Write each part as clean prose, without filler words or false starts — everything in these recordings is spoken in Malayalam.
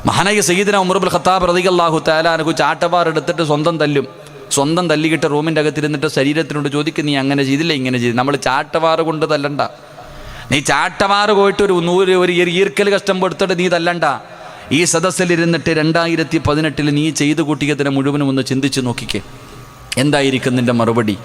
മഹാനായ സയ്യിദന ഉമർ ഇബ്നുൽ ഖത്താബ് റളിയല്ലാഹു തആല അൻഹു ചാട്ടവാർ എടുത്തിട്ട് സ്വന്തം തല്ലിക്കിട്ട് റൂമിൻ്റെ അകത്തിരുന്നിട്ട് ശരീരത്തിനോട് ചോദിക്കും, നീ അങ്ങനെ ചെയ്തില്ല, ഇങ്ങനെ ചെയ്തു. നമ്മൾ ചാട്ടവാറ് കൊണ്ട് തല്ലണ്ട, നീ ചാട്ടവാറ് പോയിട്ട് ഒരു ഈർക്കൽ കഷ്ടം കൊടുത്തിട്ട് നീ തല്ലണ്ട. ഈ സദസ്സിലിരുന്നിട്ട് 2018 നീ ചെയ്തു കൂട്ടിയതിനെ മുഴുവനും ഒന്ന് ചിന്തിച്ച് നോക്കിക്കേ, എന്തായിരിക്കും നിൻ്റെ മറുപടി?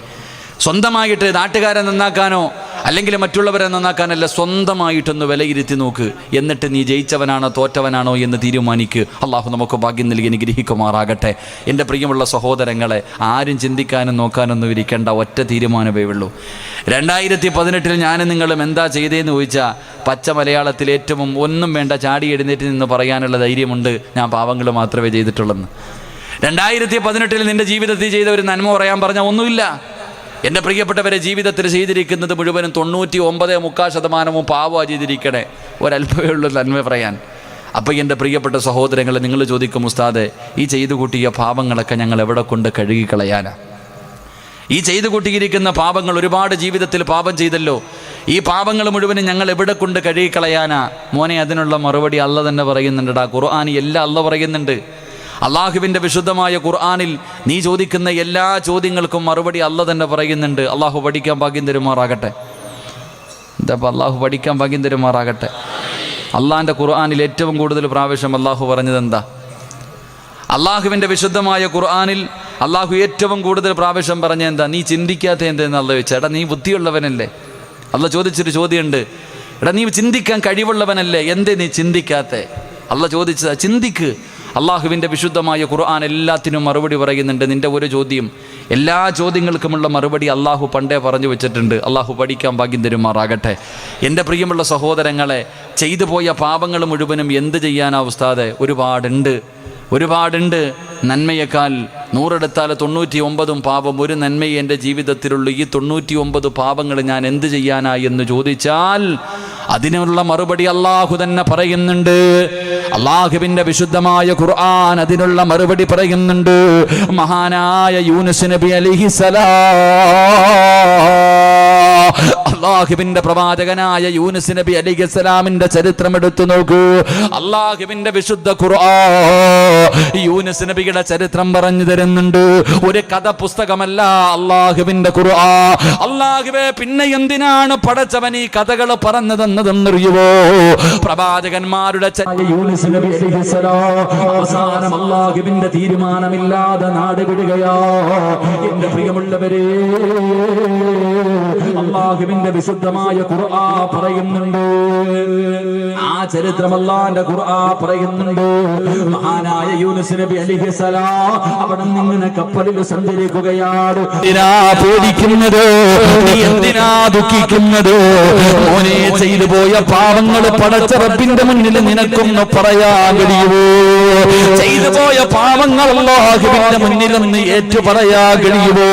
സ്വന്തമായിട്ട് നാട്ടുകാരെ നന്നാക്കാനോ അല്ലെങ്കിൽ മറ്റുള്ളവരെ നന്നാക്കാനല്ല, സ്വന്തമായിട്ടൊന്ന് വിലയിരുത്തി നോക്ക്. എന്നിട്ട് നീ ജയിച്ചവനാണോ തോറ്റവനാണോ എന്ന് തീരുമാനിക്ക്. അള്ളാഹു നമുക്ക് ഭാഗ്യം നൽകി അനുഗ്രഹിക്കുമാറാകട്ടെ. എൻ്റെ പ്രിയമുള്ള സഹോദരങ്ങളെ, ആരും ചിന്തിക്കാനും നോക്കാനൊന്നും ഇരിക്കേണ്ട, ഒറ്റ തീരുമാനമേ ഉള്ളൂ. 2018 ഞാനും നിങ്ങളും എന്താ ചെയ്തതെന്ന് ചോദിച്ചാൽ പച്ച മലയാളത്തിൽ ഏറ്റവും ഒന്നും വേണ്ട ചാടി എഴുന്നേറ്റ് നിന്ന് പറയാനുള്ള ധൈര്യമുണ്ട്, ഞാൻ പാവങ്ങൾ മാത്രമേ ചെയ്തിട്ടുള്ളെന്ന്. 2018 നിൻ്റെ ജീവിതത്തിൽ ചെയ്ത ഒരു നന്മ പറയാൻ പറഞ്ഞാൽ ഒന്നുമില്ല. എൻ്റെ പ്രിയപ്പെട്ടവരെ, ജീവിതത്തിൽ ചെയ്തിരിക്കുന്നത് മുഴുവനും 99.3% പാവമാണ് ചെയ്തിരിക്കണേ, ഒരല്പമേ ഉള്ളൂ നന്മ പറയാൻ. അപ്പോൾ എൻ്റെ പ്രിയപ്പെട്ട സഹോദരങ്ങളെ, നിങ്ങൾ ചോദിക്കും, ഉസ്താദെ ഈ ചെയ്തു കൂട്ടിയ പാപങ്ങളൊക്കെ ഞങ്ങൾ എവിടെ കൊണ്ട് കഴുകിക്കളയാനാ? ഈ ചെയ്തു കൂട്ടിയിരിക്കുന്ന പാപങ്ങൾ, ഒരുപാട് ജീവിതത്തിൽ പാപം ചെയ്തല്ലോ, ഈ പാപങ്ങൾ മുഴുവനും ഞങ്ങൾ എവിടെ കൊണ്ട് കഴുകിക്കളയാനാ? മോനെ, അതിനുള്ള മറുപടി അല്ല തന്നെ പറയുന്നുണ്ടാ. ഖുർആനിൽ എല്ലാം അല്ല പറയുന്നുണ്ട്. അള്ളാഹുവിൻ്റെ വിശുദ്ധമായ ഖുർആനിൽ നീ ചോദിക്കുന്ന എല്ലാ ചോദ്യങ്ങൾക്കും മറുപടി അല്ല തന്നെ പറയുന്നുണ്ട്. അള്ളാഹു പഠിക്കാൻ ഭാഗ്യം തരുമാറാകട്ടെ. എന്താപ്പോൾ അള്ളാഹു പഠിക്കാൻ ഭാഗ്യം തരുമാറാകട്ടെ. അള്ളാഹിൻ്റെ ഖുർആനിൽ ഏറ്റവും കൂടുതൽ പ്രാവശ്യം അള്ളാഹു പറഞ്ഞത് എന്താ? അള്ളാഹുവിൻ്റെ വിശുദ്ധമായ ഖുർആനിൽ അള്ളാഹു ഏറ്റവും കൂടുതൽ പ്രാവശ്യം പറഞ്ഞ എന്താ? നീ ചിന്തിക്കാത്ത എന്തെന്ന് അല്ല ചോദിച്ചാൽ, എടാ നീ ബുദ്ധിയുള്ളവനല്ലേ? അല്ല ചോദിച്ചൊരു ചോദ്യമുണ്ട്, എടാ നീ ചിന്തിക്കാൻ കഴിവുള്ളവനല്ലേ, എന്തേ നീ ചിന്തിക്കാത്ത? അല്ല ചോദിച്ചതാ, ചിന്തിക്ക്. അള്ളാഹുവിൻ്റെ വിശുദ്ധമായ ഖുർആൻ എല്ലാത്തിനും മറുപടി പറയുന്നുണ്ട്. നിൻ്റെ ഒരു ചോദ്യം, എല്ലാ ചോദ്യങ്ങൾക്കുമുള്ള മറുപടി അള്ളാഹു പണ്ടേ പറഞ്ഞു വെച്ചിട്ടുണ്ട്. അള്ളാഹു പഠിക്കാൻ ഭാഗ്യം തരുമാറാകട്ടെ. എൻ്റെ പ്രിയമുള്ള സഹോദരങ്ങളെ, ചെയ്തു പോയ പാപങ്ങൾ മുഴുവനും എന്ത് ചെയ്യാനാ ഉസ്താദെ? ഒരുപാടുണ്ട്. നന്മയേക്കാൾ 100 എടുത്താൽ 99 പാപം, ഒരു നന്മയെ എൻ്റെ ജീവിതത്തിലുള്ള ഈ 99 പാപങ്ങൾ ഞാൻ എന്ത് ചെയ്യാനാ എന്ന് ചോദിച്ചാൽ അതിനുള്ള മറുപടി അള്ളാഹു തന്നെ പറയുന്നുണ്ട്. അള്ളാഹുവിൻ്റെ വിശുദ്ധമായ ഖുർആൻ അതിനുള്ള മറുപടി പറയുന്നുണ്ട്. മഹാനായ യൂനുസ് നബി അലൈഹിസ്സലാം, അള്ളാഹുവിൻ്റെ പ്രവാചകനായ യൂനുസ് നബി അലൈഹിസ്സലാമിൻ്റെ ചരിത്രം എടുത്തു നോക്കൂ. അള്ളാഹുവിൻ്റെ വിശുദ്ധ ഖുർആൻ യൂനുസ് നബിയുടെ ചരിത്രം പറഞ്ഞു തരുന്നുണ്ട്. ഒരു കഥ പുസ്തകമല്ല അള്ളാഹുവിൻ്റെ ഖുർആൻ. അള്ളാഹുവേ, പിന്നെ എന്തിനാണ് പടച്ചവൻ ഈ കഥകൾ പറഞ്ഞതെന്നറിയുവോ? പ്രവാചകന്മാരുടെ യൂനുസ് നബി അലൈഹിസ്സലാം അവസാനം അള്ളാഹുവിൻ്റെ തീരുമാനമില്ലാതെ നാട് വിടുകയാ. എന്റെ പ്രിയമുള്ളവരെ, അള്ളാഹുവിന്റെ വിശുദ്ധമായ ഖുർആൻ പറയുന്നുണ്ട്. ആ ചരിത്രം അല്ലാഹുവിന്റെ ഖുർആൻ പറയുന്നുണ്ട്. മഹാനായ യൂനുസ് നബി അലൈഹിസ്സലാം അവിടെ നിന്ന് കപ്പലിൽ സഞ്ചരിക്കുകയാണ്. എന്തിനാ പേടിക്കുന്നത്? നീ എന്തിനാ ദുഃഖിക്കുന്നത്? മോനെ, ചെയ്തു പോയ പാവങ്ങൾ പടച്ച റബ്ബിന്റെ മുന്നിൽ നിനക്കൊന്ന് പറയാൻ കഴിയുമോ? ചെയ്തു പോയ പാവങ്ങൾ അല്ലാഹുവിന്റെ മുന്നിൽ ഒന്ന് ഏറ്റു പറയാൻ കഴിയുമോ?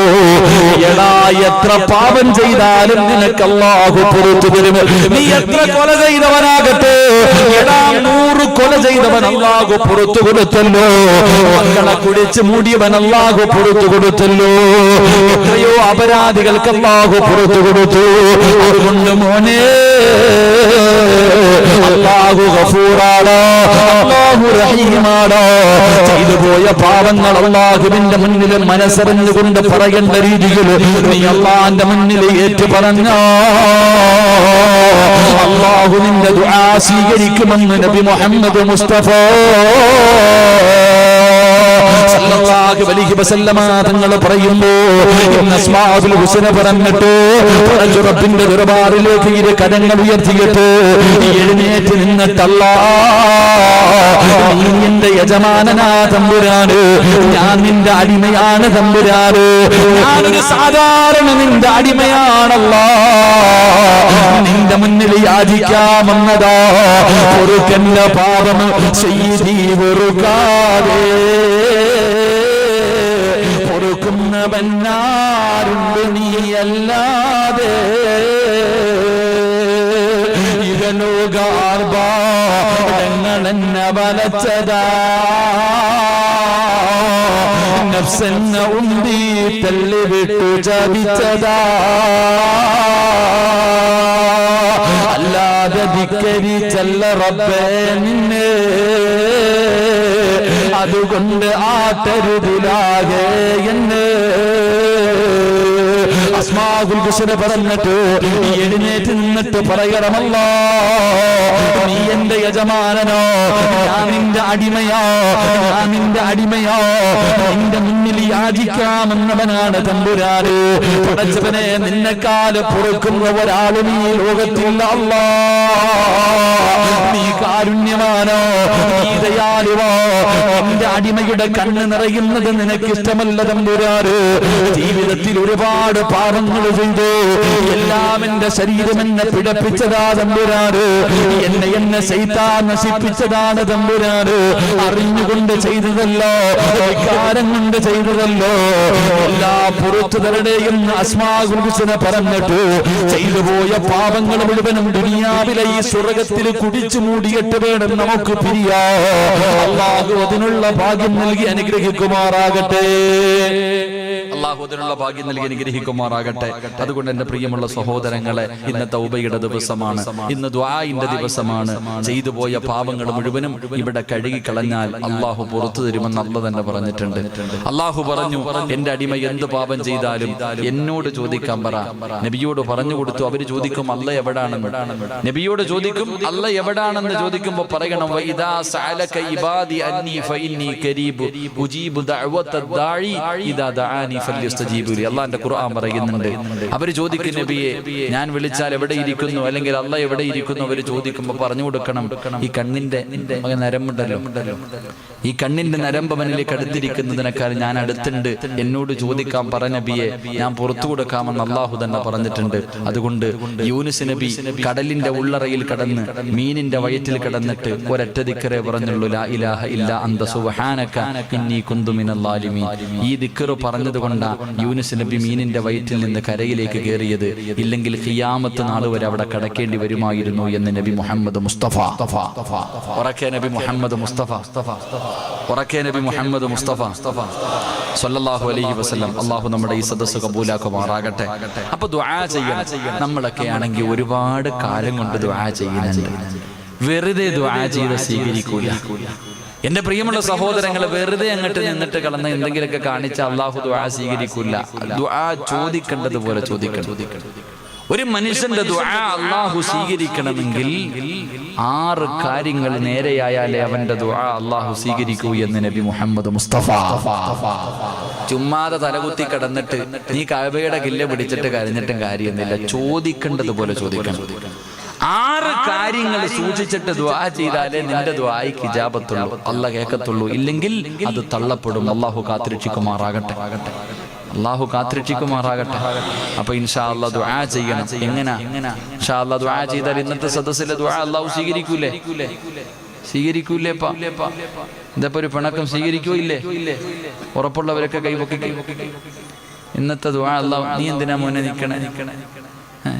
എടാ, എത്ര പാപം ചെയ്താലും നിനക്ക് അല്ലാഹു പുറത്തു തരും. നീ എത്ര കൊല ചെയ്തവനാകട്ടെ, എടാ 100 കൊല ചെയ്തവൻ അല്ലാഹു പുറത്തു കൊടുത്തല്ലോ. മക്കളെ കുടിച്ച് മൂടിയവൻ അല്ലാഹു പുറത്തു കൊടുത്തല്ലോ. എത്രയോ അപരാധികൾക്ക് അല്ലാഹു പുറത്തു കൊടുത്തു. അതുകൊണ്ട് മോനെ, അല്ലാഹു ഗഫൂറാണ്, അല്ലാഹു റഹീമാണ്. ചെയ്തു പോയ പാവങ്ങൾ അല്ലാഹുവിന്റെ മുന്നിൽ മനസ്സറിഞ്ഞുകൊണ്ട് പറയേണ്ട രീതിയിൽ നീ അല്ലാഹുവിന്റെ മുന്നിൽ ഏറ്റു പറഞ്ഞ അല്ലാഹു നിന്റെ ദുആ സ്വീകരിക്കുമെന്ന് നബി മുഹമ്മദ് മുസ്തഫ സല്ലല്ലാഹു അലൈഹി വസല്ലമ തങ്ങൾ പറയുന്നു. അസ്മാഉൽ ഹുസ്ന പറഞ്ഞിട്ട് റബ്ബിന്റെ ദർബാറിലേക്ക് ഇരു കരങ്ങൾ ഉയർത്തിയിട്ട് എഴുന്നേറ്റ് നിന്നിട്ട് അല്ലാഹ്, നീ എന്റെ യജമാനനാ തമ്പുരാന്, ഞാൻ നിന്റെ അടിമയാണ് തമ്പുരാന്, ഞാനൊരു സാധാരണ നിന്റെ അടിമയാണല്ലോ, നിന്റെ മുന്നിൽ യാചിക്കാമെന്നതാ. പൊറുക്കന്റെ പാപം സയ്യിദി വെറുക്കാതെ പൊറുക്കുന്നവനാരുണ്ട് നീയല്ലാതെ. ഇഹലോകാർഭാടങ്ങളെന്നെ വലച്ചതാ, നഫ്സെന്നെ ഉന്തി തള്ളിവിട്ടു ചതിച്ചതാ. അല്ലാതെ ധിക്കരിച്ചല്ല റബ്ബേ നിന്നെ, അതുകൊണ്ട് ആട്ടരുതിലാകെ എന്ന് അസ്മാഉൽ ഹുസ്ന പറഞ്ഞിട്ട് എഴുന്നേറ്റ് നിന്നിട്ട് പറയണമല്ലോ, നീ എന്റെ യജമാനനോ, ഞാൻ നിന്റെ അടിമയോ, ഞാൻ നിന്റെ അടിമയോ, നിന്റെ മുന്നിൽ യാചിക്കാമെന്നവനാണ് തമ്പുരാന്. പടച്ചവനെ, നിന്നെക്കാല് പൊറുക്കുന്ന ഒരാളും ഈ ലോകത്തില്ല അല്ലാ. നീ കാരുണ്യമാനോ, നീ ദയാലുവോ, നിന്റെ അടിമയുടെ കണ്ണ് നിറയുന്നത് നിനക്കിഷ്ടമല്ല തമ്പുരാന്. ജീവിതത്തിൽ ഒരുപാട് പാപങ്ങൾ ചെയ്തു, എല്ലാം എന്റെ ശരീരം എന്നെ പിഴപ്പിച്ചതാ തമ്പുരാന്, എന്നെ ശൈത്താൻ നശിപ്പിച്ചതാണ് തമ്പുരാന്. അറിഞ്ഞുകൊണ്ട് ചെയ്തതല്ലോ, വികാരം കൊണ്ട് ചെയ്തതല്ലോ, എല്ലാ പുറത്തു തരുടെയും അസ്മാഉൽ ഹുസ്ന പറഞ്ഞിട്ട് ചെയ്തു പോയ പാപങ്ങൾ മുഴുവനും ദുനിയാവിലെ ഈ സ്വർഗത്തിൽ കുടിച്ചു മൂടിയിട്ട് വേണം നമുക്ക് പിരിയാ. അല്ലാഹു അതിനുള്ള ഭാഗ്യം നൽകി അനുഗ്രഹിക്കുമാറാകട്ടെ. അല്ലാഹു അതിനുള്ള ഭാഗ്യം നൽകി അനുഗ്രഹിക്കുമാറാകട്ടെ. അതുകൊണ്ട് എന്റെ പ്രിയമുള്ള സഹോദരങ്ങളെ, ഇന്ന് തൗബയുടെ ദിവസമാണ്, ഇന്ന് ദുആഇന്റെ ദിവസമാണ്. ചെയ്തു പോയ പാപങ്ങൾ മുഴുവനും ഇവിടെ കഴുകിക്കളഞ്ഞാൽ അല്ലാഹു പുറത്തു തരുമെന്ന് അല്ലാഹു തന്നെ പറഞ്ഞിട്ടുണ്ട്. അല്ലാഹു പറഞ്ഞു, എന്റെ അടിമ എന്ത് പാപം ചെയ്താലും എന്നോട് ചോദിക്കാൻ പറ. നബിയോട് പറഞ്ഞു കൊടുത്തു. അവര് ചോദിക്കും അല്ല എവിടാണെന്ന്, നബിയോട് ചോദിക്കും അല്ല എവിടാണെന്ന് ചോദിക്കുമ്പോൾ പറയണം, വഇദാ സഅലക ഇബാദി അന്നി ഫഇന്നി ഖരീബ് ഉജീബു ദഅവത്തദ് ദാഇ ഇദാ ദഅാനി ഫല്യസ്തജീബു ലി. അല്ലാഹുവിന്റെ ഖുർആൻ പറയുന്നുണ്ട്. അവർ ചോദിക്കും, നബിയെ ഞാൻ വിളിച്ചാൽ എവിടെ ഇരിക്കുന്നു, അല്ലെങ്കിൽ അല്ല എവിടെ ഇരിക്കുന്നു, അവർ ചോദിക്കുമ്പോൾ പറഞ്ഞു കൊടുക്കണം, ഈ കണ്ണിന്റെ നരമ്പുണ്ടല്ലോ, ഈ കണ്ണിന്റെ നരമ്പ് അവനിലേക്ക് അടുത്തിരിക്കുന്നതിനേക്കാൾ ഞാൻ അടുത്തുണ്ട്, എന്നോട് ചോദിക്കാൻ പറ നബിയെ, ഞാൻ പുറത്തു കൊടുക്കാമെന്ന് അല്ലാഹു തന്നെ പറഞ്ഞിട്ടുണ്ട്. അതുകൊണ്ട് യൂനുസ് നബി കടലിന്റെ ഉള്ളറയിൽ കടന്ന് മീനിന്റെ വയറ്റിൽ കിടന്നിട്ട് ഒരൊറ്റ ദിക്റേ പറഞ്ഞുള്ളൂ, ലാ ഇലാഹ ഇല്ലാ അന്ത സുബ്ഹാനക ഇന്നി കുന്തു മിനൽ ളാലിമീൻ. ഈ ദിക്ർ പറഞ്ഞത് കൊണ്ടാ യൂനുസ് നബി മീനിന്റെ വയറ്റിൽ നിന്ന് കരയിലേക്ക് കയറിയത്. ഇല്ലെങ്കിൽ ഖിയാമത്ത് നാൾ വരെ അവിടെ കടക്കേണ്ടി വരുമായിരുന്നു എന്ന് നബി മുഹമ്മദ് മുസ്തഫ. ഉറക്കെ നബി മുഹമ്മദ് മുസ്തഫ, ഉറക്കെ നബി മുഹമ്മദ് മുസ്തഫ സ്വല്ലല്ലാഹു അലൈഹി വസല്ലം. അല്ലാഹു നമ്മുടെ ഈ സദസ്സ് കബൂലാക്കുമാറാകട്ടെ. അപ്പൊ ദുആ ചെയ്യണം. നമ്മളൊക്കെ ആണെങ്കിൽ ഒരുപാട് കാലം കൊണ്ട് ദുആ ചെയ്യുന്നുണ്ട്. വെറുതെ ദുആ ചെയ്ത് സ്വീകരിക്കൂല. എന്റെ പ്രിയമുള്ള സഹോദരങ്ങളെ, വെറുതെ അങ്ങോട്ട് നിന്നിട്ട് കളന്ന് എന്തെങ്കിലുമൊക്കെ കാണിച്ച അല്ലാഹു ദുആ സ്വീകരിക്കൂല. ദുആ ചോദിക്കേണ്ടതുപോലെ ചോദിക്കണം. ഒരു മനുഷ്യന്റെ ദുആ അല്ലാഹു സ്വീകരിക്കണമെങ്കിൽ 6 കാര്യങ്ങൾ നേരെയായാലേ അവന്റെ ദുആ അല്ലാഹു സ്വീകരിക്കൂ എന്ന് നബി മുഹമ്മദ് മുസ്തഫ. ചുമ്മാതെ തലകുത്തി കിടന്നിട്ട് നീ കഅബയുടെ കില്ല പിടിച്ചിട്ട് കരഞ്ഞിട്ടും കാര്യമൊന്നുമില്ല. ചോദിക്കേണ്ടതുപോലെ ചോദിക്കണം. 6 കാര്യങ്ങൾ സൂക്ഷിച്ചിട്ട് ദുആ ചെയ്താലേ നിന്റെ ദുആയ്ക്ക് ഇജാബത്തുള്ളൂ, അല്ലാഹു കേൾക്കത്തുള്ളൂ. ഇല്ലെങ്കിൽ അത് തള്ളപ്പെടും. അല്ലാഹു കാത്തിരക്ഷിക്കുമാറാകട്ടെ. അല്ലാഹു കാത്തിരക്ഷിക്കുമാറാകട്ടെ. അപ്പൊ ഇൻഷാ അല്ലാഹ് ദുആ ചെയ്യണം. എങ്ങനെ ഇൻഷാ അല്ലാഹ് ദുആ ചെയ്താൽ ഇന്നത്തെ സദസ്സിലെ ദുആ അല്ലാഹു സ്വീകരിക്കൂലേ? സ്വീകരിക്കൂലേപ്പാ? ഇതപ്പോ ഒരു പിണക്കം സ്വീകരിക്കൂ ഇല്ലേ? ഉറപ്പുള്ളവരൊക്കെ കൈപൊക്കി. ഇന്നത്തെ ദുആ അല്ലാഹു, നീ എന്തിനാ മോനെ നിക്കണേ,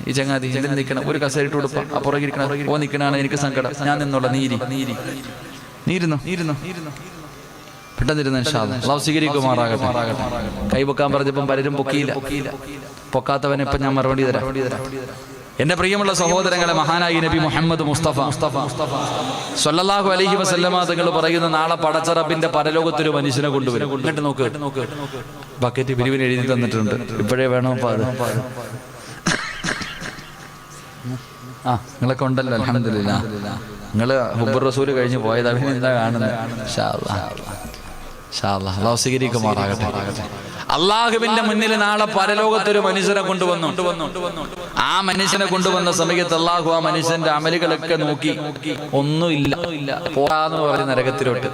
ഈ ചങ്ങാതി എന്തിനാ നിക്കണം, ഒരു കസേരയിട്ട് കൊടുപ്പാ, അപ്പുറകിരിക്കണ ഓ നിക്കണാണ് എനിക്ക് സങ്കടം, ഞാൻ നിന്നോളാം, നീരുന്നു പെട്ടെന്നിരുന്നു. ഇൻഷാ അല്ലാഹ് അല്ലാഹു സ്വീകരിക്കുമാറാകട്ടെ. കൈപൊക്കാൻ പറഞ്ഞപ്പം പലരും പൊക്കിയില്ല. പൊക്കാത്തവനെ ഇപ്പം ഞാൻ മറുപടി തരാം. എന്റെ പ്രിയമുള്ള സഹോദരങ്ങളെ, മഹാനായി നബി മുഹമ്മദ് മുസ്തഫ സ്വല്ലല്ലാഹു അലൈഹി വസല്ലമ തങ്ങൾ പറയുന്ന, നാളെ പടച്ച റബ്ബിന്റെ പരലോകത്തൊരു മനുഷ്യനെ കൊണ്ടുവരും. എന്നിട്ട് നോക്ക്, ബക്കറ്റ് പിരിവിന് എഴുതി തന്നിട്ടുണ്ട്, ഇപ്പോഴേ വേണോ അത്. നിങ്ങളൊക്കെ ഉണ്ടല്ലോ അൽഹംദുലില്ലാ. നിങ്ങള് ഹുബ്ബുർ റസൂൽ കഴിഞ്ഞ് പോയത് അവന് എന്താ കാണുന്നത്? ഇൻഷാ അല്ലാഹ് അല്ലാഹു സ്വീകരിക്കുമാറാകട്ടെ. അള്ളാഹുവിന്റെ മുന്നിൽ നാളെ പരലോകത്തൊരു മനുഷ്യനെ കൊണ്ടുവന്നു. ആ മനുഷ്യനെ കൊണ്ടുവന്ന സമയത്ത് അള്ളാഹു ആ മനുഷ്യന്റെ അമലുകളൊക്കെ നോക്കി, ഒന്നുമില്ല, പോരാന്ന് പറഞ്ഞ് നരകത്തിലോട്ട്.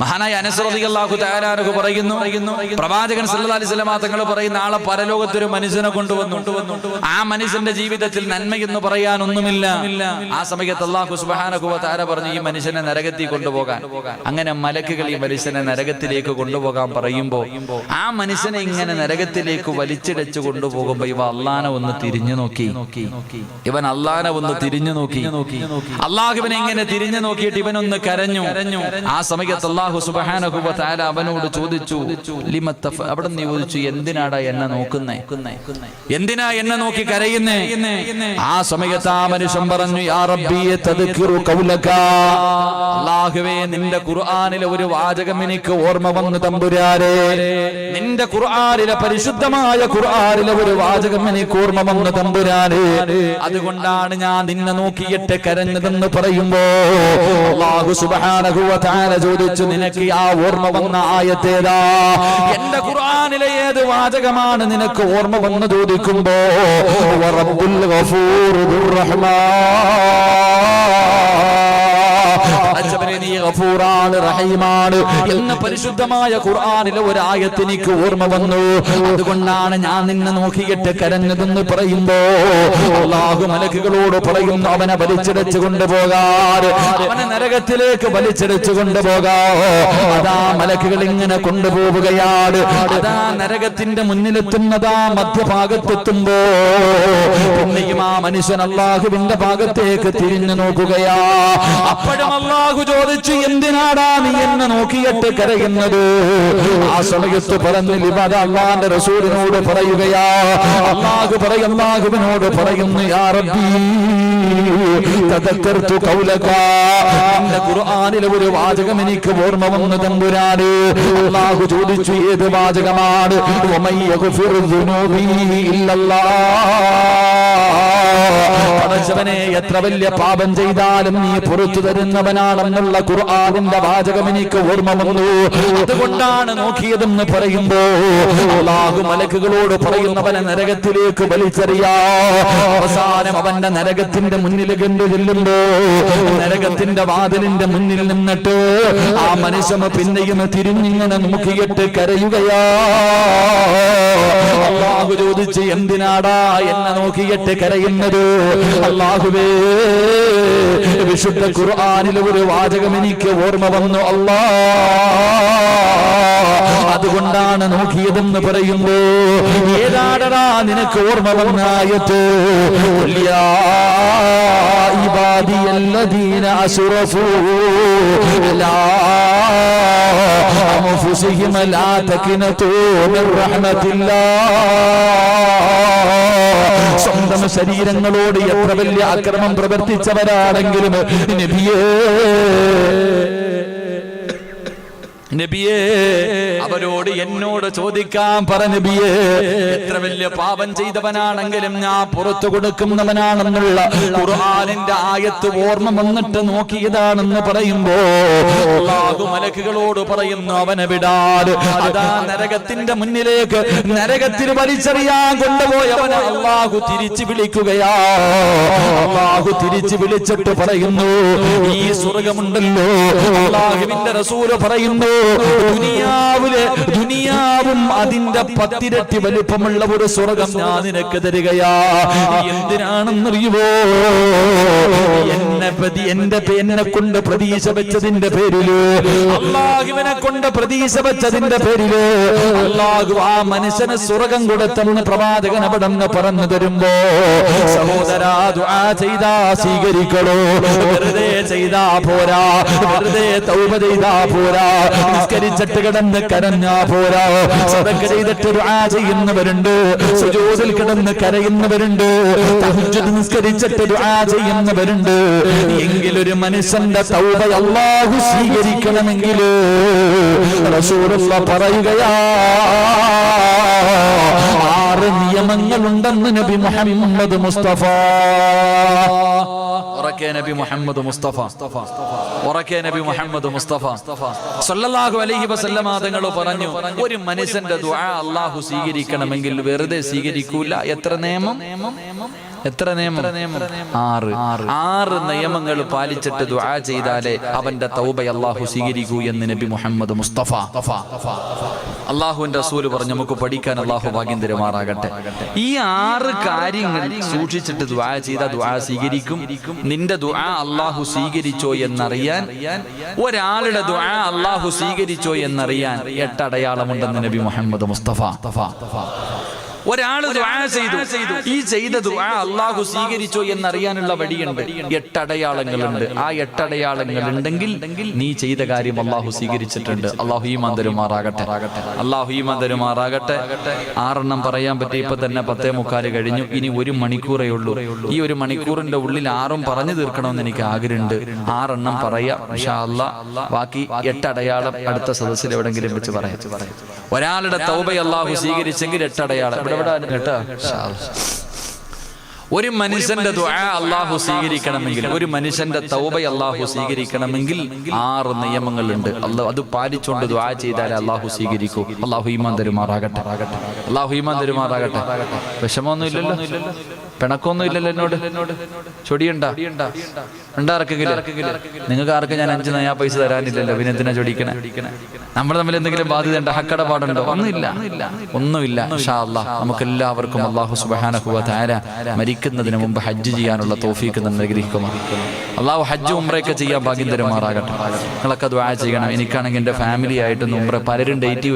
മഹാനായ അനസ് റളിയല്ലാഹു തആല അൻഹു പറയുന്നു, പ്രവാചകൻ സല്ലല്ലാഹു അലൈഹി വസല്ലം തങ്ങൾ പറയുന്ന, നാളെ പരലോകത്തൊരു മനുഷ്യനെ കൊണ്ടുവന്നു. ആ മനുഷ്യന്റെ ജീവിതത്തിൽ നന്മയെന്ന് പറയാൻ ഒന്നുമില്ല. ആ സമയത്ത് അല്ലാഹു സുബ്ഹാനഹു വ തആല പറഞ്ഞു, ഈ മനുഷ്യനെ നരകത്തിൽ കൊണ്ടുപോകാൻ. അങ്ങനെ മലക്കുകൾ ഈ മനുഷ്യനെ നരകത്തിലേക്ക് കൊണ്ടുപോകാൻ പറയുമ്പോൾ ആ മനുഷ്യനെ ഇങ്ങനെ നരകത്തിലേക്ക് വലിച്ചിടച്ചു കൊണ്ടുപോകുമ്പോ ഇവ അള്ളാനെ ഒന്ന് തിരിഞ്ഞു നോക്കി. അള്ളാഹുവിനെ ഇങ്ങനെ തിരിഞ്ഞു നോക്കിയിട്ട് ഇവനൊന്ന് കരഞ്ഞു. ആ സമയത്ത് അല്ലാഹു അല്ലാഹു സുബ്ഹാനഹു വ തആല അവനോട് ചോദിച്ചു അവിടെ നിന്ന് ചോദിച്ചു എന്തിനാടാ എന്നെ നോക്കുന്നേ, എന്തിനാ എന്നെ നോക്കി കരയുന്നേ? ആ സമയത്ത് ആ മനുഷ്യൻ പറഞ്ഞു യാ റബ്ബി തദ്കിറു ഖൗലക, അല്ലാഹുവേ നിന്റെ ഖുർആനിലെ ഒരു വാചകം എനിക്ക് ഓർമ്മ വന്നു തമ്പുരാനെ, നിന്റെ ഖുർആനിലെ പരിശുദ്ധമായ ഖുർആനിലെ ഒരു വാചകം എനിക്ക് ഓർമ്മ വന്നു തമ്പുരാനെ, അതുകൊണ്ടാണ് ഞാൻ നിന്നെ നോക്കിയിട്ട് കരഞ്ഞതെന്ന് പറയുമ്പോ അല്ലാഹു സുബ്ഹാനഹു വ തആല ചോദിച്ചു നിനക്ക് ആ ഓർമ്മ വന്ന ആയത്തേതാ, എന്റെ ഖുർആനിലെ ഏത് വാചകമാണ് നിനക്ക് ഓർമ്മ വന്ന് ചോദിക്കുമ്പോ റബ്ബുൽ ഗഫൂറുർ റഹ്മാൻ, നീ ഗഫൂറാണ് റഹീമാണ് എന്ന പരിശുദ്ധമായ ഖുർആനിലെ ഒരു ആയത്ത് എനിക്ക് ഓർമ്മ വന്നു, അതുകൊണ്ടാണ് ഞാൻ നിന്നെ നോക്കിയിട്ട് കരഞ്ഞതെന്ന് പറയുമ്പോ അല്ലാഹു മലക്കുകളോട് പറയുന്നു അവനെ വലിച്ചിടച്ചു കൊണ്ടുപോകാറ്, അവനെ നരകത്തിലേക്ക് വലിച്ചിടച്ചു കൊണ്ടുപോകാ. അതാ മലക്കുകൾ ഇങ്ങനെ കൊണ്ടുപോവുകയാണ്, അതാ നരകത്തിന്റെ മുന്നിലെത്തുന്നതാ മധ്യഭാഗത്തെത്തുമ്പോ പിന്നെയും ആ മനുഷ്യൻ അല്ലാഹുവിന്റെ ഭാഗത്തേക്ക് തിരിഞ്ഞു നോക്കുകയാ. അപ്പോഴും അല്ലാഹു ചോദിച്ചു എന്തിനാടാ നീ എന്നെ നോക്കിയിട്ട് കരയുന്നത്? ആ സമയത്ത് പറഞ്ഞു ലിബദ അല്ലാഹുവിന്റെ റസൂലിനോട് പറയുകയാ, അല്ലാഹുവിനോട് പറയുന്നു യാ റബ്ബി തദക്കർതു ഖൗലക, നിന്റെ ഖുർആനിലെ ഒരു വാചകം എനിക്ക് ഓർമ്മ വന്നു തമ്പുരാനെ. അല്ലാഹു ചോദിച്ചു ഏത് വാചകമാണ്? വമൻ യഗ്ഫിറു ദുനൂബി ഇല്ലല്ലാഹ്, എത്ര വലിയ പാപം ചെയ്താലും നീ പുറത്തു തരുന്നവനാണെന്നുള്ള ഖുർആനിന്റെ വാചകം എനിക്ക് ഓർമ്മ വന്നു, അതുകൊണ്ടാണ് നോക്കിയതെന്ന് പറയുമ്പോ അല്ലാഹു മലക്കുകളോട് പറയുന്നവനെ നരകത്തിലേക്ക് വലിച്ചെറിയാ. അവസാനം അവന്റെ നരകത്തിന്റെ മുന്നിൽ കണ്ടു ചെല്ലുമ്പോ നരകത്തിന്റെ വാതിലിന്റെ മുന്നിൽ നിന്നിട്ട് ആ മനുഷ്യൻ പിന്നെയും തിരിഞ്ഞിങ്ങനെ നോക്കിയിട്ട് കരയുകയാ. അല്ലാഹു ചോദിച്ച് എന്തിനാടാ എന്നെ നോക്കിയിട്ട് കരയുന്നത്? അല്ലാഹുവേ വിശുദ്ധ ഖുർആനിലെ ഒരു വാചകം എനിക്ക് ഓർമ്മ വന്നു അല്ലാ, അതുകൊണ്ടാണ് നോക്കിയതെന്ന് പറയുമ്പോ ഏതാടടാ നിനക്ക് ഓർമ്മ വന്ന ആയത്ത്? യാ ഇബാദിയല്ലദീന അസ്റഫൂ ലാ അൻഫുസിഹിം ലാ തഖ്നതൂ മിർ റഹ്മത്തില്ലാഹ്, സ്വന്തം ശരീരങ്ങളോട് എത്ര വലിയ അക്രമം പ്രവർത്തിച്ചവരാണെങ്കിലും നബിയേ അവരോട് എന്നോട് ചോദിക്കാൻ പറ നബിയേ, എത്ര വലിയ പാപം ചെയ്തവനാണെങ്കിലും ഞാൻ പുറത്തു കൊടുക്കുന്നവനാണെന്നുള്ള ഖുർആനിന്റെ ആയത്ത് ഓർമ്മ വന്നിട്ട് നോക്കിയതാണെന്ന് പറയുമ്പോ അല്ലാഹു മലക്കുകളോട് പറയുന്നു അവനെ വിടാതെ. അതാ നരകത്തിന്റെ മുന്നിലേക്ക് നരകത്തിൽ വലിച്ചെറിയാൻ കൊണ്ടുപോയവനെ അല്ലാഹു തിരിച്ചു വിളിക്കുകയാ. അല്ലാഹു തിരിച്ചു വിളിച്ചിട്ട് പറയുന്നു ഈ സ്വർഗമുണ്ടല്ലോ, അല്ലാഹുവിന്റെ റസൂൽ പറയുന്നു ദുനിയാവും അതിന്റെ 10 ഇരട്ടി വലിപ്പമുള്ള ഒരു സ്വർഗം ഞാൻ നിനക്ക് തരികയാ. എന്തിനാണെന്നറിയുമോ? എന്നെ കൊണ്ട് പ്രതീക്ഷ വെച്ചതിന്റെ പേരില്, അല്ലാഹുവിനെ കൊണ്ട് പ്രതീക്ഷ വെച്ചതിന്റെ പേരില് അല്ലാഹു ആ മനുഷ്യന് സ്വർഗം കൊടുത്തെന്ന് പ്രവാചകൻ അവിടെ പറഞ്ഞു തരുമ്പോ സഹോദരാ ദുആ ചെയ്താ സ്വീകരിക്കണോ? വെറുതെ ചെയ്താ പോരാ, വെറുതെ തൗബ ചെയ്താ പോരാ, നിസ്കരിച്ചിട്ട് കിടന്ന് കരഞ്ഞാ പോരാ. സദഖ ചെയ്തിട്ട് ദുആ ചെയ്യുന്നവരുണ്ട്, സുജൂദിൽ കിടന്ന് കരയുന്നവരുണ്ട്, തഹജ്ജുദ് നിസ്കരിച്ചിട്ട് ദുആ ചെയ്യുന്നവരുണ്ട്. എങ്കിലൊരു മനുഷ്യന്റെ തൗബ അല്ലാഹു സ്വീകരിക്കണമെങ്കിൽ റസൂലുള്ളാഹി പറയുകയാ 6 നിയമങ്ങളുണ്ടെന്ന് നബി മുഹമ്മദ് മുസ്തഫ. ഉറക്കെ നബി മുഹമ്മദ് മുസ്തഫ, ഉറക്കെ നബി മുഹമ്മദ് മുസ്തഫ സല്ലല്ലാഹു അലൈഹി വസല്ലമ തങ്ങൾ പറഞ്ഞു ഒരു മനുഷ്യന്റെ ദുആ അല്ലാഹു സ്വീകരിക്കണമെങ്കിൽ വെറുതെ സ്വീകരിക്കൂല. എത്ര നിയമം? 6 നിയമങ്ങൾ പാലിച്ചിട്ട് ദുആ ചെയ്താലേ അവന്റെ തൗബ അല്ലാഹു സ്വീകരിക്കൂ എന്ന് നബി മുഹമ്മദ് മുസ്തഫ. അല്ലാഹുവിന്റെ റസൂൽ പറഞ്ഞു നമുക്ക് പഠിക്കാൻ അല്ലാഹു ഭാഗ്യം തരുമാറാകട്ടെ. ഈ 6 കാര്യങ്ങൾ സൂക്ഷിച്ചിട്ട് ദുആ ചെയ്താൽ ദുആ സ്വീകരിക്കും. നിന്റെ ദുആ അല്ലാഹു സ്വീകരിച്ചോ എന്നറിയാൻ, ഒരാളുടെ ദുആ അല്ലാഹു സ്വീകരിച്ചോ എന്നറിയാൻ 8 അടയാളമുണ്ടെന്ന് നബി മുഹമ്മദ് മുസ്തഫ. ഒരാൾ ദുആ ചെയ്തു, ഈ ചെയ്ത ദുആ അള്ളാഹു സ്വീകരിച്ചോ എന്നറിയാനുള്ള വഴിയുണ്ട്. 8 അടയാളങ്ങളുണ്ട്. ആ 8 അടയാളങ്ങൾ ഉണ്ടെങ്കിൽ നീ ചെയ്ത കാര്യം അള്ളാഹു സ്വീകരിച്ചിട്ടുണ്ട്. അള്ളാഹു ഈമാൻ തരുമാറാകട്ടെ, അള്ളാഹു ഈമാൻ തരുമാറാകട്ടെ. 6 എണ്ണം പറയാൻ പറ്റി. ഇപ്പൊ തന്നെ 10:45 കഴിഞ്ഞു. ഇനി 1 മണിക്കൂറേ ഉള്ളൂ. ഈ 1 മണിക്കൂറിന്റെ ഉള്ളിൽ 6ഉം പറഞ്ഞു തീർക്കണമെന്ന് എനിക്ക് ആഗ്രഹമുണ്ട്. 6 എണ്ണം പറയാം ഇൻഷാ അല്ലാഹ്. ബാക്കി 8 അടയാളം അടുത്ത സദസ്സിൽ എവിടെങ്കിലും വെച്ച് പറയാം. ഒരാളുടെ തൗബ അള്ളാഹു സ്വീകരിച്ചെങ്കിൽ 8 അടയാളം. കേട്ടോ, ഒരു മനുഷ്യന്റെ ദുആ അള്ളാഹു സ്വീകരിക്കണമെങ്കിൽ, ഒരു മനുഷ്യന്റെ തൗബ അള്ളാഹു സ്വീകരിക്കണമെങ്കിൽ 6 നിയമങ്ങളുണ്ട്. അത് പാലിച്ചുകൊണ്ട് ദുആ ചെയ്താലേ അള്ളാഹു സ്വീകരിക്കൂ. അള്ളാഹു ഈമാൻ തരുമാറാകട്ടെ, അള്ളാഹു ഈമാൻ തരുമാറാകട്ടെ. വിഷമൊന്നും ഇല്ലല്ലോ, പിണക്കൊന്നും ഇല്ലല്ലോ എന്നോട്? ചൊടിയുണ്ടാ ഉണ്ടാർക്കെങ്കിലും? നിങ്ങൾക്ക് ആർക്കും ഞാൻ 5 നയാ പൈസ തരാനില്ലല്ലോ, പിന്നെ എന്തിനാ ചൊടിക്കണേ? നമ്മൾ തമ്മിൽ എന്തെങ്കിലും ബാധ്യത ഉണ്ടോ? ഹക്കടപാടുണ്ടോ? ഒന്നുമില്ല. ഇൻഷാ അല്ലാഹ് നമുക്ക് എല്ലാവർക്കും അല്ലാഹു സുബ്ഹാനഹു വ തആല മരിക്കുന്നതിന് മുമ്പ് ഹജ്ജ് ചെയ്യാനുള്ള തൗഫീഖ് അനുഗ്രഹിക്കുമാറാകട്ടെ. അല്ലാഹു ഹജ്ജ് ഉംറയൊക്കെ ചെയ്യാൻ ഭാഗ്യം തരുമാറാകട്ടെ. നിങ്ങളൊക്കെ ദുആ ചെയ്യണം. എനിക്കാണെങ്കിൽ എൻ്റെ ഫാമിലി ആയിട്ട് ഉംറ പലരും ഡേറ്റ്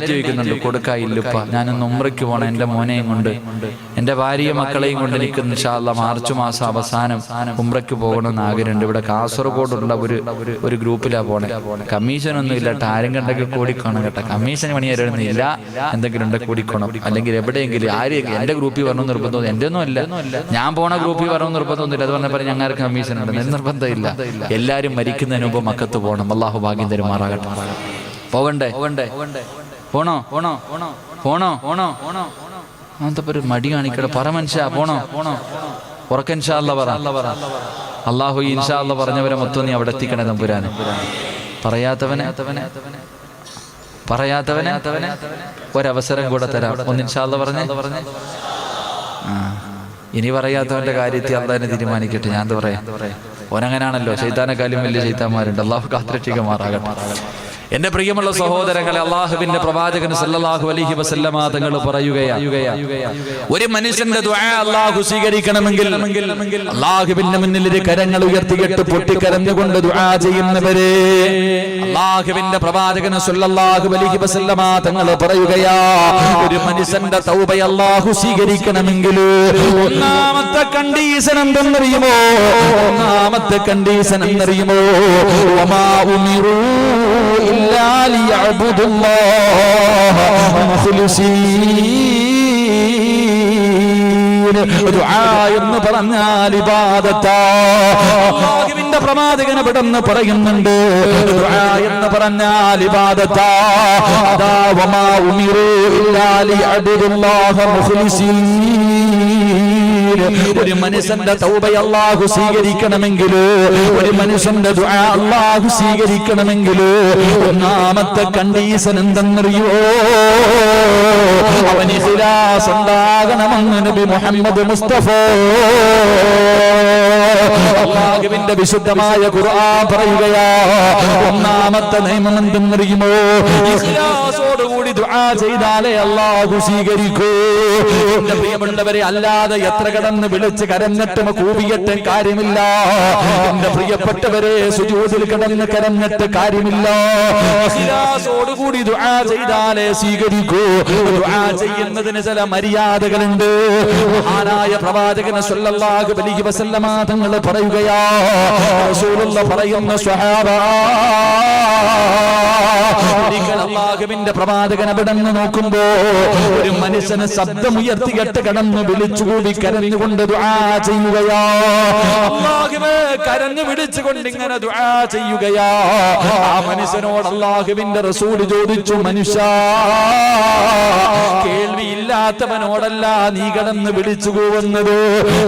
ചോദിക്കുന്നുണ്ട്, കൊടുക്കായില്ലപ്പ. ഞാനൊന്ന് ഉംറയ്ക്ക് പോകണം എൻ്റെ മോനെയും കൊണ്ട്, എൻ്റെ ഭാര്യയും മക്കളെയും കൊണ്ട്. എനിക്ക് ഇൻഷാ അല്ലാഹ് മാർച്ച് മാസം അവസാനം ഉംറയ്ക്ക് പോകണമെന്ന് ആഗ്രഹമുണ്ട്. ഇവിടെ കാസർഗോഡുള്ള ഒരു ഗ്രൂപ്പിലാണ് പോണേ. കമ്മീഷനൊന്നും ഇല്ല. ആരും കണ്ടെങ്കിൽ കൂടിക്കോണം കേട്ടോ. കമ്മീഷൻ പണിയാരൊന്നുമില്ല. എന്തെങ്കിലും ഉണ്ടെങ്കിൽ കൂടിക്കോണം. അല്ലെങ്കിൽ എവിടെയെങ്കിലും ആരെയും എൻ്റെ ഗ്രൂപ്പിൽ വരണമെന്ന് നിർബന്ധം എൻ്റെ ഒന്നും അല്ല. ഞാൻ പോണ ഗ്രൂപ്പിൽ വരണമെന്ന് നിർബന്ധമൊന്നുമില്ല. അത് പറഞ്ഞാൽ ഞങ്ങൾക്ക് കമ്മീഷൻ ഉണ്ട്, നിർബന്ധമില്ല. എല്ലാവരും മരിക്കുന്നതിന് മുമ്പ് മക്കത്ത് പോകണം. അല്ലാഹു ഭാഗ്യം തരുമാറാകട്ടെ. പോകണ്ടേ? പോണോ? അങ്ങനത്തെ ഒരു മടി കാണിക്കട്ടെ. പറ മനുഷ്യ, പോണോ? ഉറക്ക ഇൻഷാ അല്ലാഹ് പറ. അല്ലാഹു ഇൻഷാ അല്ലാഹ് പറഞ്ഞവരെ മൊത്തം നീ അവിടെ എത്തിക്കണേ തമ്പുരാനെ. പറയാത്തവനെ ഒരവസരം കൂടെ തരാം. ഒന്ന് ഇൻഷാ അല്ലാഹ് പറഞ്ഞേ. ഇനി പറയാത്തവന്റെ കാര്യത്തിൽ അള്ളാഹിനെ തീരുമാനിക്കട്ടെ. ഞാൻ എന്താ പറയാ, ഓനങ്ങനാണല്ലോ. ശൈത്താനെക്കാളും വലിയ ശൈത്താന്മാരുണ്ട്. അള്ളാഹു കാത്തുരക്ഷിക്കുമാറാകട്ടെ. എന്റെ പ്രിയമുള്ള സഹോദരങ്ങളെ, അള്ളാഹുവിന്റെ പ്രവാചകൻ സല്ലല്ലാഹു അലൈഹി വസല്ലമ തങ്ങൾ പറയുകയാണ്, ഒരു മനുഷ്യന്റെ ദുആ അള്ളാഹു സ്വീകരിക്കണമെങ്കിൽ അള്ളാഹുവിന്റെ മുന്നിൽ കരങ്ങൾ ഉയർത്തിയിട്ട് പൊട്ടിക്കരഞ്ഞുകൊണ്ട് ദുആ ചെയ്യുന്നവരെ അള്ളാഹുവിന്റെ പ്രവാചകൻ സല്ലല്ലാഹു അലൈഹി വസല്ലമ തങ്ങൾ പറയുകയാണ്, ഒരു മനുഷ്യന്റെ തൗബ അള്ളാഹു സ്വീകരിക്കണമെങ്കിൽ ഒന്നാമത്തെ കണ്ടീഷൻ എന്തെന്നറിയുമോ? വമാ ഉമിറൂ إلا ليعبدوا الله مخلصين. ദുആ എന്ന് പറഞ്ഞാൽ ഇബാദത്താ. അല്ലാഹുവിന്റെ പ്രവാചകൻ പെട്ടെന്ന് പറയുന്നുണ്ട്, ദുആ എന്ന് പറഞ്ഞാൽ ഇബാദത്താ. അതാ വമാ ഉമിറൂ ഇല്ലാ ലിയഅബ്ദുല്ലാഹ മുഖ്ലിസീൻ. ഒരു മനുഷ്യന്റെ തൗബ അല്ലാഹു സ്വീകരിക്കണമെങ്കിൽ, ഒരു മനുഷ്യന്റെ ദുആ അല്ലാഹു സ്വീകരിക്കണമെങ്കിൽ ഒന്നാമത്തെ കണ്ടീഷൻ എന്തെന്നറിയോ? അവന് ഇഖ്ലാസ് ഉണ്ടാകണമെന്ന് നബി മുഹമ്മദ് മുസ്തഫ അല്ലാഹുവിന്റെ വിശുദ്ധമായ ഖുർആൻ പറയുകയാ. ഒന്നാമത്തെ നിയമം എന്തെന്നറിയുമോ? ഇഖ്ലാസോടുകൂടി ദുആ ചെയ്താലേ അല്ലാഹു സ്വീകരിക്കൂ. എന്റെ പ്രിയമുള്ളവരെ, അല്ലാതെ എത്ര കടന്ന് വിളിച്ച് കരഞ്ഞിട്ടും കൂവിയിട്ടും കാര്യമില്ല. എന്റെ പ്രിയപ്പെട്ടവരെ, സുജൂദിൽ കിടന്ന് കരഞ്ഞിട്ട് കാര്യമില്ല. ഇഖ്ലാസോടുകൂടി ദുആ ചെയ്താലേ സ്വീകരിക്കൂ. ദുആ ചെയ്യുന്നതിന് ചില മര്യാദകളുണ്ട്. മഹാനായ പ്രവാചകൻ സല്ലല്ലാഹു അലൈഹി വസല്ലമ തങ്ങൾ പറയുകയാ, റസൂലുള്ളാഹി പറയുന്ന സ്വഹാബ, അല്ലാഹുവിന്റെ പ്രവാചകൻ അവിടെ നിന്ന് നോക്കുമ്പോ ഒരു മനുഷ്യന് ശബ്ദമുയർത്തിയിട്ട് കടന്ന് വിളിച്ചുകൂടി കരഞ്ഞുകൊണ്ട് ദുആ ചെയ്യുകയാ. അല്ലാഹുവേ, കരഞ്ഞു വിളിച്ചുകൊണ്ട് ഇങ്ങനെ ദുആ ചെയ്യുകയാ. ആ മനുഷ്യനോട് അല്ലാഹുവിന്റെ റസൂൽ ചോദിച്ചു, മനുഷ്യ, കേൾവിയില്ലാത്തവനോടല്ല നീ കടന്ന് വിളിച്ചു പോകുന്നത്,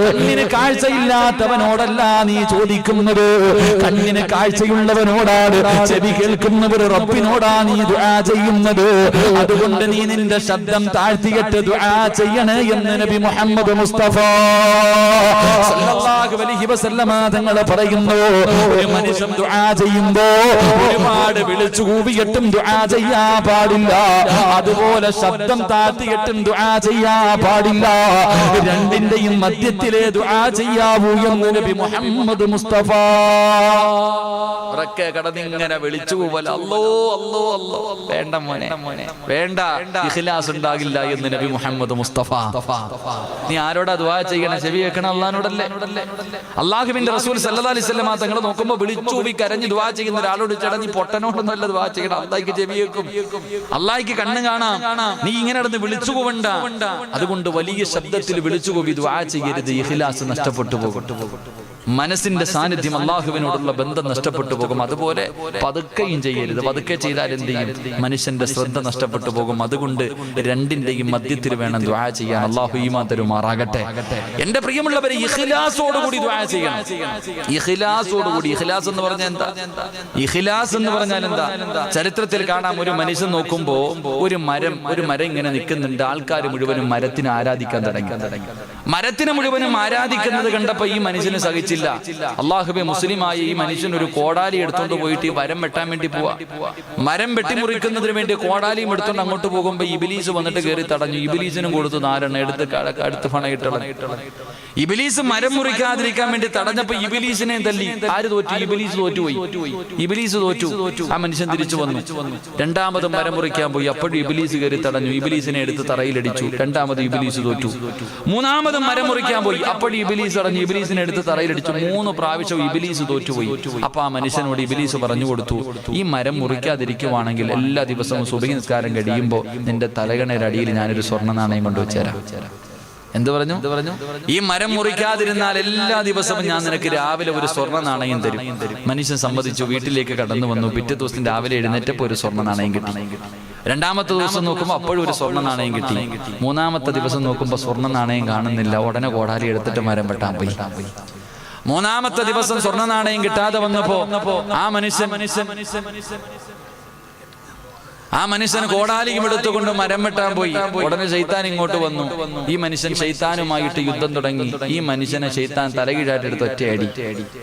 കണ്ണിന് കാഴ്ചയില്ലാത്തവനോടല്ല നീ ചോദിക്കുന്നത്, കണ്ണിന് കാഴ്ചയുള്ളവനോടാണ്, ചെവി കേൾക്കുന്നവർ റബ്ബിനോടാ നീ ദുആ ചെയ്യുന്നത്. അതുകൊണ്ട് നീ നിന്റെ ശബ്ദം താഴ്ത്തിയിട്ട് ദുആ ചെയ്യണേ എന്ന് നബി മുഹമ്മദ് മുസ്തഫ സല്ലല്ലാഹു അലൈഹി വസല്ലമ തങ്ങൾ പറയുന്നു. ഒരു മനുഷ്യൻ ദുആ ചെയ്യുമ്പോ ഒരുപാട് വിളിച്ചു കൂവിയിട്ടും ദുആ ചെയ്യാൻ പാടില്ല. അതുപോലെ ശബ്ദം താഴ്ത്തിയിട്ടും ദുആ ചെയ്യാൻ പാടില്ല. രണ്ടിന്റെയും മധ്യത്തിലെ ദുആ ചെയ്യാവൂ എന്ന് നബി മുഹമ്മദ് മുസ്തഫ. കടന്നിങ്ങനെ വിളിച്ചു കൂവല, അല്ലോ അല്ലോ അല്ലോ. വേണ്ട മോനെ, വേണ്ട, ഇഖ്ലാസ് ഉണ്ടാകില്ല എന്ന് നബി മുഹമ്മദ് മുസ്തഫ. നീ ആരോടാ ദുആ ചെയ്യണം? ചെവി വെക്കണം അള്ളാഹിനോടല്ലേ. അള്ളാഹുവിന്റെ റസൂൽ സല്ലല്ലാഹു അലൈഹി വസല്ലം തങ്ങൾ നോക്കുമ്പോ വിളിച്ചൂവി കരഞ്ഞ് ദുആ ചെയ്യുന്ന ഒരാളോട് ചേട്ടാ നീ പൊട്ടനോടൊന്നുമല്ല ദുആ ചെയ്യണം, അള്ളാഹിക്ക് ചെവി വെക്കും, അള്ളാഹിക്ക് കണ്ണ് കാണാം, നീ ഇങ്ങനെ നടന്ന് വിളിച്ചു പോവണ്ട. അതുകൊണ്ട് വലിയ ശബ്ദത്തിൽ വിളിച്ചു പോയി ദുആ ചെയ്യരുത്, ഇഖ്ലാസ് നഷ്ടപ്പെട്ടു പോകും. മനസ്സിന്റെ സാന്നിധ്യം, അള്ളാഹുവിനോടുള്ള ബന്ധം നഷ്ടപ്പെട്ടു പോകും. അതുപോലെ പതുക്കെയും ചെയ്യരുത്. പതുക്കെ ചെയ്താൽ എന്ത് ചെയ്യും? മനുഷ്യന്റെ ശ്രദ്ധ നഷ്ടപ്പെട്ടു പോകും. അതുകൊണ്ട് രണ്ടിന്റെയും മധ്യത്തിൽ വേണം ദുആ ചെയ്യാൻ. അള്ളാഹു ഈമാൻ തരുമാറാകട്ടെ. എന്റെ പ്രിയമുള്ളവരെ, ഇഖ്ലാസോടുകൂടി ദുആ ചെയ്യണം. ഇഖ്ലാസോടുകൂടി. ഇഖ്ലാസ് എന്ന് പറഞ്ഞാൽ എന്താ? ഇഖ്ലാസ് എന്ന് പറഞ്ഞാൽ എന്താ? ചരിത്രത്തിൽ കാണാം, ഒരു മനുഷ്യൻ നോക്കുമ്പോ ഒരു മരം ഇങ്ങനെ നിൽക്കുന്നുണ്ട്. ആൾക്കാർ മുഴുവനും മരത്തിനെ ആരാധിക്കാൻ തുടങ്ങി. മരത്തിനെ മുഴുവനും ആരാധിക്കുന്നത് കണ്ടപ്പോ ഈ മനുഷ്യന് സഹിച്ചില്ല. അള്ളാഹുബെ, മുസ്ലിമായ ഈ മനുഷ്യൻ ഒരു കോടാലി എടുത്തോണ്ട് പോയിട്ട് ഈ മരം വെട്ടാൻ വേണ്ടി പോവാ. മരം വെട്ടിമുറിക്കുന്നതിന് വേണ്ടി കോടാലിയും എടുത്തോണ്ട് അങ്ങോട്ട് പോകുമ്പോ ഇബ്ലീസ് വന്നിട്ട് കയറി തടഞ്ഞു. ഇബ്ലീസിനും കൊടുത്തു 4 എടുത്ത് പണയിട്ടളഞ്ഞു. ഇബ്ലീസ് മരം മുറിക്കാതിരിക്കാൻ വേണ്ടി തടഞ്ഞപ്പോ ഇബ്ലീസിനെ തല്ലി. ആര് തോറ്റു? ഇബ്ലീസ് തോറ്റുപോയി. ഇബ്ലീസ് തോറ്റു. ആ മനുഷ്യൻ തിരിച്ചു വന്നു. രണ്ടാമതും മരം മുറിക്കാൻ പോയി. അപ്പോഴും ഇബ്ലീസ് കയറി തടഞ്ഞു. ഇബ്ലീസിനെ എടുത്ത് തറയിലടിച്ചു. രണ്ടാമത് ഇബ്ലീസ് തോറ്റു. മൂന്നാമതും മരം മുറിക്കാൻ പോയി. അപ്പോഴും ഇബ്ലീസ് തടഞ്ഞു. ഇബ്ലീസിനെ എടുത്ത് തറയിലടിച്ചു. 3 പ്രാവശ്യം ഇബ്ലീസ് തോറ്റുപോയി. അപ്പൊ ആ മനുഷ്യനോട് ഇബ്ലീസ് പറഞ്ഞു കൊടുത്തു, ഈ മരം മുറിക്കാതിരിക്കുവാണെങ്കിൽ എല്ലാ ദിവസവും സുബഹി നിസ്കാരം കഴിയുമ്പോൾ നിന്റെ തലകണയുടെ അടിയിൽ ഞാനൊരു സ്വർണ്ണ നാണയം കൊണ്ടുവച്ചേരാം. എന്ത് പറഞ്ഞു? ഈ മരം മുറിക്കാതിരുന്നാൽ എല്ലാ ദിവസവും ഞാൻ നിനക്ക് രാവിലെ ഒരു സ്വർണ്ണ നാണയം തരും. മനുഷ്യൻ സമ്മതിച്ചു. വീട്ടിലേക്ക് കടന്നു വന്നു. പിറ്റേ ദിവസം രാവിലെ എഴുന്നേറ്റപ്പോൾ ഒരു സ്വർണ്ണ നാണയം കിട്ടി. രണ്ടാമത്തെ ദിവസം നോക്കുമ്പോൾ അപ്പോഴും ഒരു സ്വർണ്ണ നാണയം കിട്ടി. മൂന്നാമത്തെ ദിവസം നോക്കുമ്പോൾ സ്വർണ്ണ നാണയം കാണുന്നില്ല. ഉടനെ കോടാലി എടുത്തിട്ട് മരം വെട്ടാൻ പോയി. മൂന്നാമത്തെ ദിവസം സ്വർണ്ണ നാണയം കിട്ടാതെ വന്നപ്പോ ആ മനുഷ്യൻ കോടാലിയും എടുത്തുകൊണ്ട് മരം വെട്ടാൻ പോയി. ഉടനെ ശൈത്താൻ ഇങ്ങോട്ട് വന്നു. ഈ മനുഷ്യൻ ശൈത്താനുമായിട്ട് യുദ്ധം തുടങ്ങി. ഈ മനുഷ്യനെ ശൈത്താൻ തലകീഴായിട്ട് എടുത്ത് ഒറ്റയടി.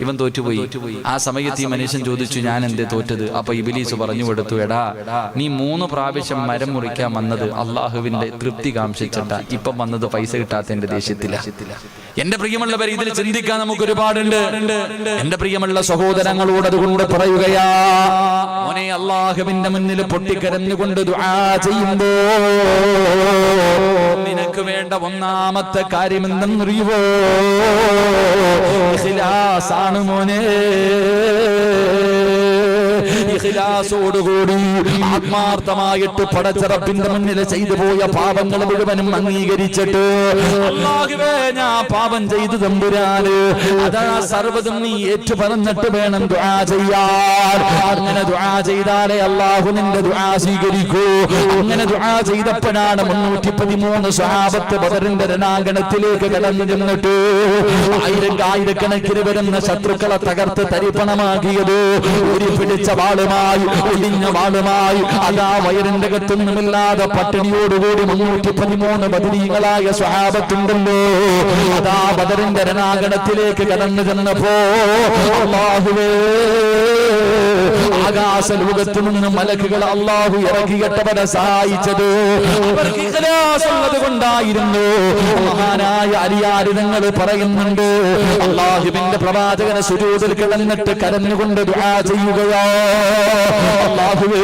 ഇവൻ തോറ്റുപോയി. ആ സമയത്ത് ഈ മനുഷ്യൻ ചോദിച്ചു, ഞാൻ എന്തേ തോറ്റത്? അപ്പൊ ഇബ്ലീസ് പറഞ്ഞു കൊടുത്തു, എടാ, നീ 3 പ്രാവശ്യം മരം മുറിക്കാൻ വന്നത് അള്ളാഹുവിന്റെ തൃപ്തി കാംക്ഷിച്ചിട്ടാ. ഇപ്പം വന്നത് പൈസ കിട്ടാത്തതിന്റെ ദേഷ്യത്തില. എന്റെ പ്രിയമുള്ളവർ, ഇതിൽ ചിന്തിക്കാൻ നമുക്ക് ഒരുപാടുണ്ട്. എന്റെ പ്രിയമുള്ള സഹോദരങ്ങളോട് അതുകൊണ്ട് പറയുകയാ, മോനെ, അള്ളാഹുവിന്റെ മുന്നിൽ പൊട്ടിക്കരഞ്ഞുകൊണ്ട് ദുആ ചെയ്യുമ്പോ നിനക്ക് വേണ്ട ഒന്നാമത്തെ കാര്യം എന്തെന്നറിയുവോ? ഇഖ്ലാസാണ് മോനെ. ഇഖ്ലാസോടുകൂടി ആത്മാർത്ഥമായിട്ട് പടച്ച റബ്ബിന്റെ മുന്നിൽ ചെയ്തു പോയ പാപങ്ങൾ മുഴുവനും അംഗീകരിച്ചിട്ട്, അല്ലാഹുവേ, ഞാൻ പാപം ചെയ്തു തമ്പുരാന്, അതാ സർവ്വതും നീ ഏറ്റു പറഞ്ഞിട്ട് വേണം ദുആ ചെയ്യാൻ. അങ്ങനെ ദുആ ചെയ്താലേ അല്ലാഹു നിന്റെ ദുആ സ്വീകരിക്കൂ. അങ്ങനെ ദുആ ചെയ്തപ്പോഴാണ് 313 സ്വഹാബത്ത് ബദറിന്റെ രണാങ്കണത്തിലേക്ക് കടന്നു ചെന്നിട്ട് ആയിരക്കണക്കിന് വരുന്ന ശത്രുക്കളെ തകർത്ത് തരിപ്പണമാക്കിയത്. ഒരു പിടിച്ച വാളുമായി, ഒടിഞ്ഞ വാളുമായി, അതാ വയറിന്റെ കത്തൊന്നുമില്ലാതെ പട്ടിണിയോടുകൂടി 313 ബദരീകളായ സ്വഹാബത്തുണ്ടല്ലോ. അതാ ബദറിന്റെ രണാങ്കണത്തിലേക്ക് കടന്നു ചെന്നപ്പോ അല്ലാഹുവേ, ആകാശ ലോകത്തു നിന്ന് മലക്കുകൾ അല്ലാഹു ഇറക്കിയിട്ടവരെ സഹായിച്ചത് അവർക്ക് ഇഖ്ലാസ് ഉള്ളത് കൊണ്ടായിരുന്നു. മഹാനായ അലിയാർ തങ്ങൾ പറയുന്നുണ്ട്, അല്ലാഹുവിന്റെ പ്രവാചകനെ സുജൂദിൽ കിടന്നിട്ട് കരഞ്ഞുകൊണ്ട് ദുആ ചെയ്യുകയോ, അല്ലാഹുവേ,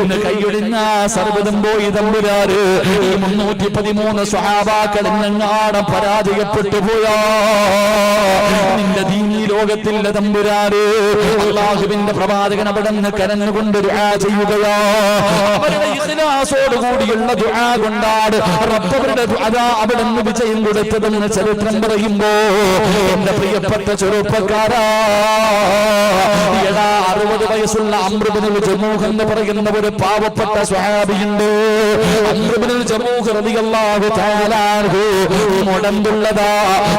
ഇന്ന് കൈയൊടിഞ്ഞ സർവ്വതും പോയി തമ്പുരാന്, ഈ 313 സ്വഹാബാക്കൾ എന്നെങ്ങാണം പരാജയപ്പെട്ടു പോയാ നിന്റെ ദീനീ ലോകത്തിന്റെ തമ്പുരാന്. അല്ലാഹുവിന്റെ പ്രവാചകൻ അവിടെ നിന്ന് കരഞ്ഞുകൊണ്ട് ദുആ ചെയ്യുകയോ, അവരുടെ ഇഖ്ലാസോടുകൂടിയുള്ള ദുആ കൊണ്ടാണ് റബ്ബ് അവരുടെ അതാ അവിടെ നിന്ന് വിജയം കൊടുത്തതെന്ന് ചരിത്രം പറയുമ്പോ, എന്റെ പ്രിയപ്പെട്ട ചെറുപ്പക്കാരാ, 60 വയസ്സുള്ള അംർ ഇബ്നുൽ ജമൂഹ് എന്ന് പറയുന്ന ഒരു പാവപ്പെട്ട സ്വഹാബിയുണ്ട്. അംർ ഇബ്നുൽ ജമൂഹ് റളിയല്ലാഹു തആല അൻഹു മുടന്തുള്ളതാ,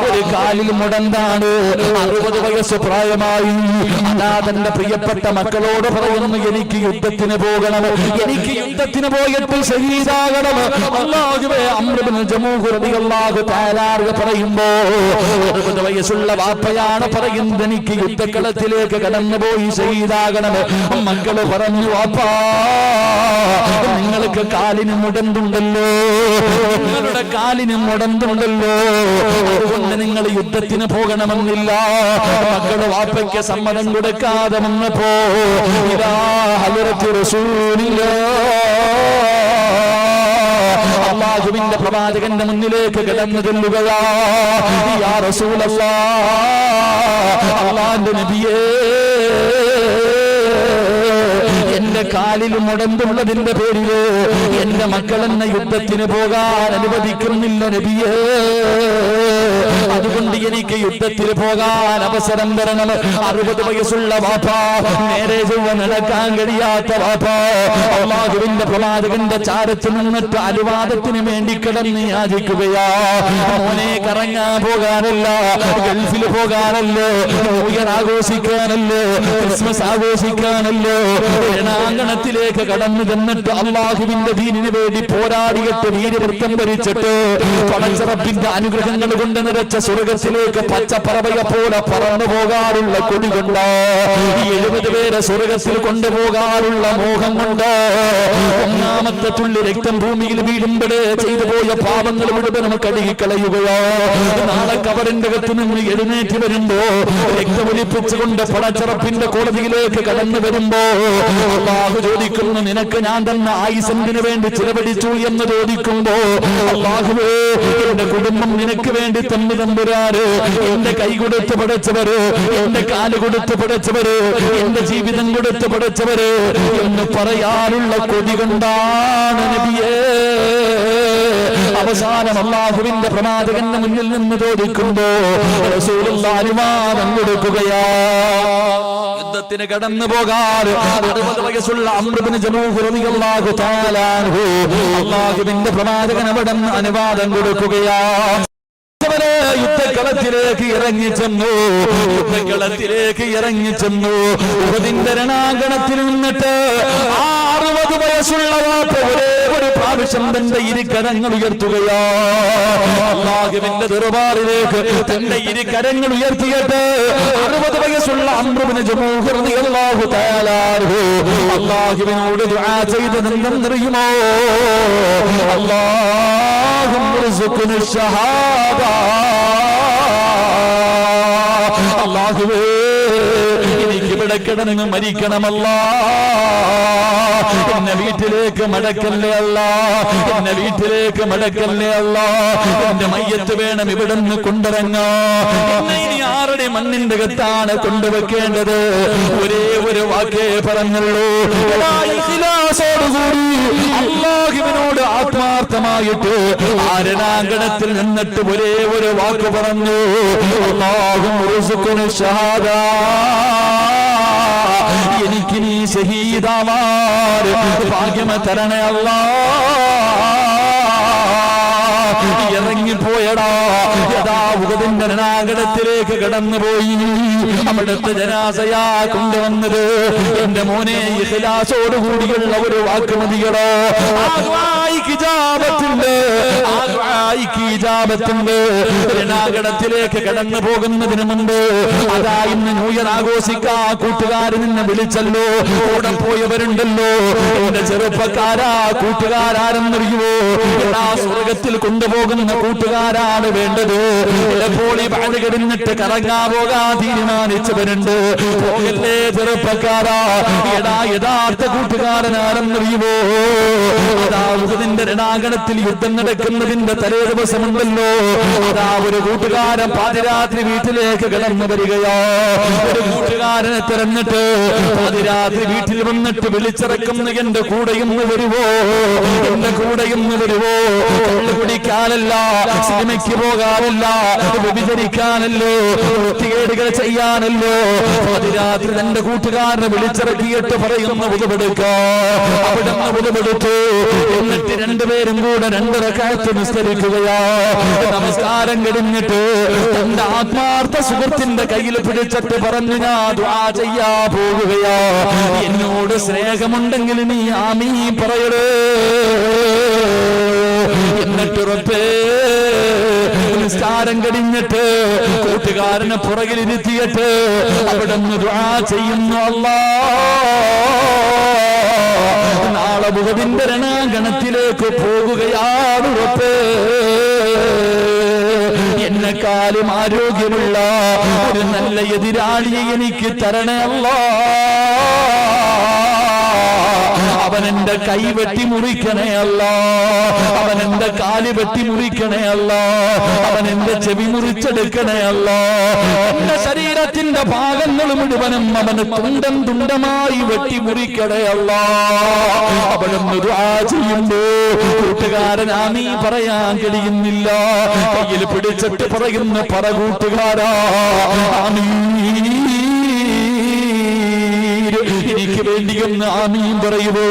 ഒരു കാലിൽ മുടന്താണ്. 60 വയസ്സ് പ്രായമായി. അതാ തന്റെ പ്രിയപ്പെട്ട മക്കളോട് പറയുന്നു, എനിക്ക് യുദ്ധത്തിന് പോകണം, എനിക്ക് യുദ്ധത്തിന് പോയിട്ട് ശഹീദാകണം. അല്ലാഹുവേ, അംർ ഇബ്നുൽ ജമൂഹ് റളിയല്ലാഹു തആല അൻഹു പറയുമ്പോ 60 വയസ്സുള്ള വാപ്പയാണ് പറയുന്നത്, എനിക്ക് യുദ്ധക്കളത്തിലേക്ക് കടന്നുപോയി ശഹീദാകണം. മക്കള് പറഞ്ഞു, വാപ്പാ, നിങ്ങൾക്ക് കാലിന് മുടന്തുണ്ടല്ലോ, നിങ്ങളുടെ കാലിന് മുടന്തുണ്ടല്ലോ, അതുകൊണ്ട് നിങ്ങൾ യുദ്ധത്തിന് പോകണമെന്നില്ല. മക്കള് വാപ്പയ്ക്ക് സമ്മതം കൊടുക്കാതെ വന്നപ്പോ ഇതാ ഹദ്റത്ത് റസൂലുള്ളാഹ് അല്ലാഹുവിന്റെ പ്രവാചകന്റെ മുന്നിലേക്ക് കടന്നു ചെല്ലുകയാ. യാ റസൂലല്ലാഹ്, അല്ലാഹുവിന്റെ നബിയേ, എന്റെ കാലിൽ മുടന്തുള്ളതിന്റെ പേരില് എന്റെ മക്കളെന്ന യുദ്ധത്തിന് പോകാൻ അനുവദിക്കുന്നില്ല നബിയേ. അതുകൊണ്ട് എനിക്ക് യുദ്ധത്തിൽ പോകാൻ അവസരം തരണം. 60 വയസ്സുള്ള വാപ്പാ, നേരെ ചൊവ്വ നടക്കാൻ കഴിയാത്ത വാപ്പാ, അല്ലാഹുവിന്റെ പ്രവാചകന്റെ ചാരത്ത് നിന്നിട്ട് അനുവാദത്തിന് വേണ്ടി കിടന്ന് യാചിക്കുകയാ. മോനെ കറങ്ങാൻ പോകാനല്ല, ഗൾഫിൽ പോകാനല്ലോ, ന്യൂഇയർ ആഘോഷിക്കാനല്ലോ, ക്രിസ്മസ് ആഘോഷിക്കാനല്ലോ, രണാങ്കണത്തിലേക്ക് കടന്നു ചെന്നിട്ട് അല്ലാഹുവിന്റെ ദീനിന് വേണ്ടി പോരാടിയിട്ട് വീരവൃത്തം ധരിച്ചിട്ട് പടച്ചറപ്പിന്റെ അനുഗ്രഹങ്ങൾ കൊണ്ട് നിറച്ച സ്വർഗത്തിലേക്ക് പച്ചപ്പറവയെ പോലെ പറന്നു പോകാറുള്ള കൊടി കൊണ്ടോ, 70 പേരെ സ്വർഗത്തിൽ കൊണ്ടുപോകാറുള്ള മോഹം കൊണ്ടോ, ഒന്നാമത്തെ തുള്ളി രക്തം ഭൂമിയിൽ വീഴുമ്പോഴേ ചെയ്തു പോയ പാപങ്ങൾ മുഴുവനും കഴുകിക്കളയുകയോ, നാളെ കബറിന്റെ അകത്ത് നിന്ന് എഴുന്നേറ്റ് വരുമ്പോ രക്തമൊലിപ്പിച്ചുകൊണ്ട് പടച്ചറപ്പിന്റെ കോടതിയിലേക്ക് കടന്നു വരുമ്പോ അല്ലാഹു ചോദിക്കുന്നു, നിനക്ക് ഞാൻ തന്ന ആയുസെന്തിനു വേണ്ടി ചിലവഴിച്ചു എന്ന് ചോദിക്കുമ്പോ, അല്ലാഹുവേ, എന്റെ കുടുംബം നിനക്ക് വേണ്ടി തന്നു തമ്പുരാന്, എന്റെ കൈ കൊടുത്ത് പടച്ചവര്, എന്റെ കാല് കൊടുത്ത് പടച്ചവര്, എന്റെ ജീവിതം കൊടുത്ത് പടച്ചവര് എന്ന് പറയാനുള്ള കൊതി കൊണ്ടാണ് നബിയേ. അവസാനം അല്ലാഹുവിന്റെ പ്രവാചകന്റെ മുന്നിൽ നിന്ന് ചോദിക്കുമ്പോ റസൂലുള്ളാഹി അനുവാദം കൊടുക്കുകയാ. യുദ്ധത്തിന് കടന്നു പോകാൻ 60 വയസ്സുള്ള അംർ ഇബ്നു ജമൂഹ് റളിയല്ലാഹു തആല അൻഹു അല്ലാഹുവിന്റെ പ്രവാചകൻ അവിടെ അനുവാദം കൊടുക്കുകയാ. യുദ്ധക്കളത്തിലേക്ക് ഇറങ്ങിച്ചെന്നു, യുദ്ധക്കളത്തിലേക്ക് ഇറങ്ങിച്ചെന്നു. ഉഹദിന്റെ രണാങ്കണത്തിൽ നിന്നിട്ട് 60 വയസ്സുള്ള വാപ്പ ഒരേ ഒരു പ്രാവശ്യം തന്റെ ഇരുകരങ്ങൾ ഉയർത്തുകയാ. അല്ലാഹുവിന്റെ ദർബാറിലേക്ക് തന്റെ ഇരുകരങ്ങൾ ഉയർത്തിയിട്ട് 60 വയസ്സുള്ള അംർ ഇബ്നു ജമൂഹ് റളിയല്ലാഹു തആല അൻഹു അല്ലാഹുവിനോട് ദുആ ചെയ്തതെന്തെന്നറിയുമോ? അല്ലാഹുമ്മ ർസുഖ്നി ശഹാദ, അല്ലാഹുവേ, എനിക്ക് ഇവിടെ കിടന്ന് മരിക്കണമല്ല, എന്നെ വീട്ടിലേക്ക് മടക്കല്ലേ അല്ല, എന്നെ വീട്ടിലേക്ക് മടക്കല്ലേ അല്ല, എന്റെ മയ്യത്ത് വേണം ഇവിടുന്ന് കൊണ്ടിറങ്ങാ. എന്നെ ഇനി ആരുടെ മണ്ണിന്റെ അകത്താണ് കൊണ്ടുവെക്കേണ്ടത്? ഒരേ ഒരു വാക്കേ പറഞ്ഞുള്ളൂ, ഇഖ്ലാസോടുകൂടി അല്ലാഹുവിനോട് ആത്മാർത്ഥമായിട്ട് ആരണാങ്കണത്തിൽ നിന്നിട്ട് ഒരേ ഒരു വാക്ക് പറഞ്ഞു, അല്ലാഹുമ്മ ർസുഖ്നി ശഹാദ, എനിക്ക് നീ ശഹീദാവാൻ ഭാഗ്യം തരണേ അല്ലാ. ഇറങ്ങിപ്പോയടാ, യഥാ ഉഹദിന്റെ രണാങ്കണത്തിലേക്ക് കടന്നുപോയി. അവിടുത്തെ ജനാസയാ കൊണ്ടുവന്നത്. എന്റെ മോനെ, ഇഖ്ലാസോടുകൂടിയുള്ള ഒരു വാക്ക് മതിയടോ. രണാങ്കണത്തിലേക്ക് കടന്നു പോകുന്നതിന് മുമ്പ് അതാ ഇന്ന് ന്യൂഇയർ ആഘോഷിക്കാ കൂട്ടുകാരൻ നിന്നെ വിളിച്ചല്ലോ, കൂടെ പോയവരുണ്ടല്ലോ. എന്റെ ചെറുപ്പക്കാരാ, കൂട്ടുകാരെന്നറിയുവോ? എല്ലാ സ്വർഗത്തിൽ കൊണ്ടുപോകുന്ന കൂട്ടുകാരാണ് വേണ്ടത്. ചിലപ്പോൾ ഈ പാട് കിടന്നിട്ട് കറങ്ങാൻ പോകാൻ തീരുമാനിച്ചവരുണ്ട്. പോകല്ലേ ചെറുപ്പക്കാരാ, യഥാർത്ഥ കൂട്ടുകാരനാരെന്നറിയുവോ? അതാ ഉഹദിന്റെ രണാങ്കണത്തിൽ യുദ്ധം നടക്കുന്നതിന്റെ തലേ ദിവസമുണ്ടല്ലോ, അതാ ഒരു കൂട്ടുകാരൻ പാതിരാത്രി വീട്ടിലേക്ക് കടന്നു വരികയോ. ഒരു കൂട്ടുകാരനെ തിരഞ്ഞിട്ട് പാതിരാത്രി വീട്ടിൽ വന്നിട്ട് വിളിച്ചിറക്കുന്ന എന്റെ കൂടെയൊന്ന് വരുവോ, എന്റെ കൂടെയൊന്ന് വരുവോ? കുടിക്കാനല്ല, സിനിമയ്ക്ക് പോകാനല്ല, വ്യഭിചരിക്കാനല്ലോ, വൃത്തികേടുകൾ ചെയ്യാനല്ലോ. പാതിരാത്രി തന്റെ കൂട്ടുകാരനെ വിളിച്ചിറക്കിയിട്ട് പറയുന്ന ഉദവെടുക്കോ. അവിടെ നിന്ന് ഉദവെടുത്തു. എന്നിട്ട് രണ്ടുപേരും കൂടെ 2 റക്അത്ത് നിസ്കരിക്കുകയോ. നമസ്കാരം കഴിഞ്ഞിട്ട് തന്റെ ആത്മാർത്ഥ സുഹൃത്തിന്റെ കയ്യിൽ പിടിച്ചിട്ട് പറഞ്ഞു, ഞാൻ ദുആ ചെയ്യാ പോകുകയോ, എന്നോട് സ്നേഹമുണ്ടെങ്കിൽ നീ ആമീൻ പറയടേ. എന്നിട്ട് റബ്ബേ, നിസ്കാരം കഴിഞ്ഞിട്ട് കൂട്ടുകാരനെ പുറകിലിരുത്തിയിട്ട് അവിടെ നിന്ന് ദുആ ചെയ്യുന്നു, അല്ലാഹ്, നാളെ ഉഹദിന്റെ രണാങ്കണത്തിലേക്ക് പോകുകയാണ് റബ്ബേ. എന്നെക്കാളും ആരോഗ്യമുള്ള ഒരു നല്ല എതിരാളിയെ എനിക്ക് തരണേ അല്ലാഹ്. അവൻ എന്റെ കൈ വെട്ടി മുറിക്കണേ അല്ലാ, അവൻ എന്റെ കാല് വെട്ടി മുറിക്കണേ അല്ലാ, അവൻ എന്റെ ചെവി മുറിച്ചെടുക്കണേ അല്ലാ, എന്റെ ശരീരത്തിന്റെ ഭാഗങ്ങൾ മുഴുവനും അവന് തുണ്ടം തുണ്ടമായി വെട്ടി മുറിക്കണേ അല്ലാ. അവനൊന്ന് ദുആ ചെയ്യുമ്പോ കൂട്ടുകാരൻ ആമീൻ പറയാൻ കഴിയുന്നില്ല. കയ്യിൽ പിടിച്ചിട്ട് പറയുന്ന പറ കൂട്ടുകാരാ ആമീൻ, എനിക്ക് വേണ്ടി ഒന്ന് ആമീൻ പറയുമോ?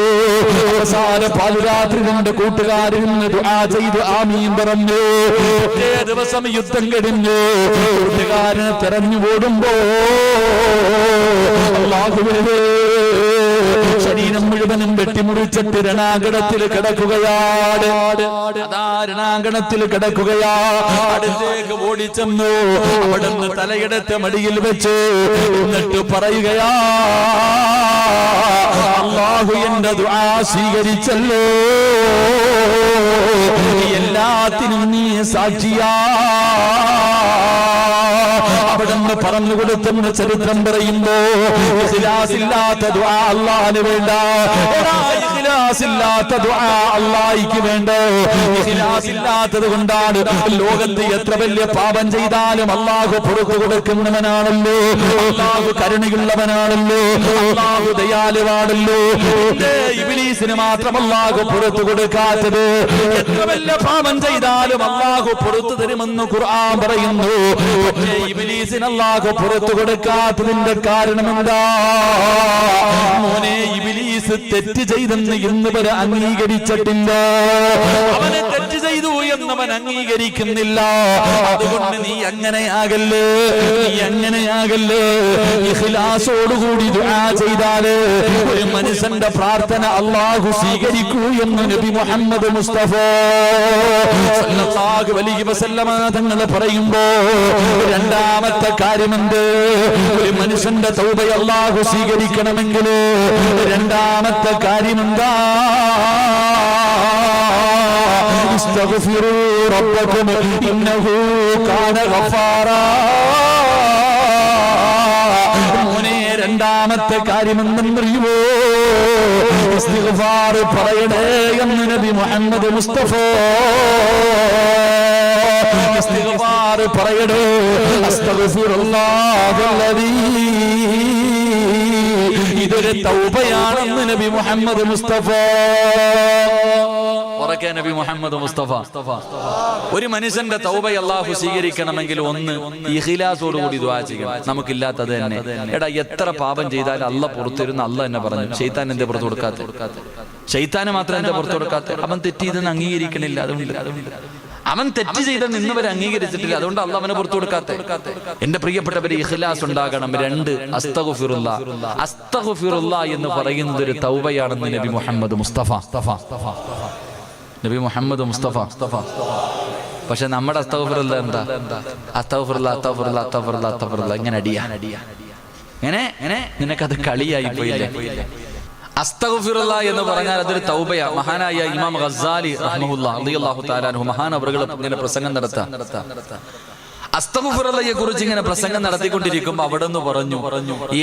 അവസാന പാതിരാത്രി കൊണ്ട് കൂട്ടുകാരിൽ നിന്ന് ദുആ ചെയ്ത് ആമീൻ പറഞ്ഞു. ഒറ്റേ ദിവസം യുദ്ധം കഴിഞ്ഞു കൂട്ടുകാരനെ തെരഞ്ഞു ഓടുമ്പോ അല്ലാഹുവേ ശരീരം മുഴുവനും വെട്ടിമുറിച്ചിട്ട് രണാങ്കണത്തിൽ കിടക്കുകയാണ്. അതാ രണാങ്കണത്തിൽ കിടക്കുകയാ. അടുത്തേക്ക് ഓടിച്ചെന്നു അവിടുന്ന് തലയെടുത്ത് മടിയിൽ വെച്ച് എന്നിട്ട് പറയുകയാ, അല്ലാഹു എന്റെ ദുആ സ്വീകരിച്ചല്ലോ, എല്ലാത്തിനും നീ സാക്ഷിയാ. അവിടുന്ന് പറഞ്ഞു കൊടുത്തെന്ന് ചരിത്രം പറയുമ്പോ ഇഖ്ലാസില്ലാത്ത ദുആ അല്ലാഹുവിന് വേണ്ട, ഇഖ്ലാസില്ലാത്ത ദുആ അല്ലാഹുവിക്ക് വേണ്ട. ഇഖ്ലാസില്ലാത്തത് കൊണ്ടാണ് ലോകത്ത് എത്ര വലിയ പാപം ചെയ്താലും അല്ലാഹു പുറത്തു കൊടുക്കുന്നവനാണല്ലോ, അല്ലാഹു കരുണയുള്ളവനാണല്ലോ, അല്ലാഹു ദയാലുവാണല്ലോ. ഇബ്ലീസിന് മാത്രം അല്ലാഹു പുറത്തു കൊടുക്കാത്തത്. എത്ര വലിയ പാപം ചെയ്താലും അല്ലാഹു പുറത്തു തരുമെന്ന് ഖുർആൻ പറയുന്നു. ഇബ്ലീസിന് അല്ലാഹു പുറത്തു കൊടുക്കാത്തതിന്റെ കാരണം എന്താ? മോനെ, ഇബ്ലീസ് തെറ്റ് ചെയ്തെന്ന് ഇന്ന് വരെ അംഗീകരിച്ചിട്ടില്ല. അവനെ തെറ്റ് ചെയ്തു എന്നവൻ അംഗീകരിക്കുന്നില്ല. അതുകൊണ്ട് നീ അങ്ങനെയാകല്ലേ, നീ അങ്ങനെയാകല്ലേ. ഇഖ്ലാസോടുകൂടി ദുആ ചെയ്താല് ഒരു മനുഷ്യന്റെ പ്രാർത്ഥന അല്ലാഹു സ്വീകരിക്കൂ എന്ന് നബി മുഹമ്മദ് മുസ്തഫ സല്ലല്ലാഹു അലൈഹി വസല്ലമ തങ്ങൾ പറയുമ്പോ രണ്ടാമത്തെ കാര്യമുണ്ട്. ഒരു മനുഷ്യന്റെ തൗബ അല്ലാഹു സ്വീകരിക്കണമെങ്കിൽ രണ്ടാമത്തെ കാര്യമെന്താ? ഇസ്തഗ്ഫിറൂ റബ്ബക്കും ഇന്നഹു കാന ഗഫാറാ. മോനെ, രണ്ടാമത്തെ കാര്യമെന്നറിയുമോ? ഇസ്തിഗ്ഫാർ പറയണേ എന്ന് നബി മുഹമ്മദ് മുസ്തഫ. ഇസ്തിഗ്ഫാർ പറയണേ. അസ്തഗ്ഫിറുല്ലാഹല്ലദീ. ഇതൊരു തൗബയാണെന്ന് നബി മുഹമ്മദ് മുസ്തഫ. ഉറക്കെ നബി മുഹമ്മദ് മുസ്തഫ. ഒരു മനുഷ്യന്റെ തൗബ അല്ലാഹു സ്വീകരിക്കണമെങ്കിൽ ഒന്ന് ഇഖ്ലാസോടുകൂടി ദുആ ചെയ്യണം. നമുക്കില്ലാത്തത് തന്നെ. എടാ, എത്ര പാപം ചെയ്താലും അല്ലാഹ് പുറത്തിരുന്ന് അല്ലാഹ് എന്നെ പറഞ്ഞു. ശൈത്താൻ എന്റെ പുറത്ത് കൊടുക്കാത്ത, ശൈത്താന് മാത്രം എന്റെ പുറത്ത് കൊടുക്കാത്ത. അവൻ തെറ്റ് ചെയ്തെന്ന് അംഗീകരിക്കണില്ല. അതുകൊണ്ട് അവൻ തെറ്റ് ചെയ്തെന്ന് ഇന്ന് വരെ അംഗീകരിച്ചിട്ടില്ല. അതുകൊണ്ട് അല്ലാഹ് അവനെ പുറത്തു കൊടുക്കാത്ത. എന്റെ പ്രിയപ്പെട്ടവരെ, ഇഖ്ലാസ് ഉണ്ടാകണം. രണ്ട്, അസ്തഗ്ഫിറുല്ലാ. അസ്തഗ്ഫിറുല്ലാ എന്ന് പറയുന്നത് ഒരു തൗബയാണെന്ന് നബി മുഹമ്മദ് മുസ്തഫ. നബി മുഹമ്മദ് മുസ്തഫ. പക്ഷെ നമ്മുടെ അസ്തഗ്ഫിറുല്ലാ എന്താ? അസ്തഗ്ഫിറുല്ലാ, അസ്തഗ്ഫിറുല്ലാ, അസ്തഗ്ഫിറുല്ലാ, അസ്തഗ്ഫിറുല്ലാ. ഇങ്ങനെ അടിയാ. എങ്ങനെ നിനക്കത് കളിയായി പോയില്ലേ? അസ്തഗ്ഫിറുല്ലാ എന്ന് പറഞ്ഞാൽ അതൊരു തൗബയാ. മഹാനായ ഇമാം ഗസ്സാലി റഹ്മഹുല്ലാഹ് റളിയല്ലാഹു തആല അൻഹു മഹാനവറുകൾ ഇങ്ങനെ പ്രസംഗം നടത്താം. അസ്തഗ്ഫിറുല്ലയെ കുറിച്ച് ഇങ്ങനെ പ്രസംഗം നടത്തിക്കൊണ്ടിരിക്കുമ്പോൾ അവിടെ നിന്ന് പറഞ്ഞു,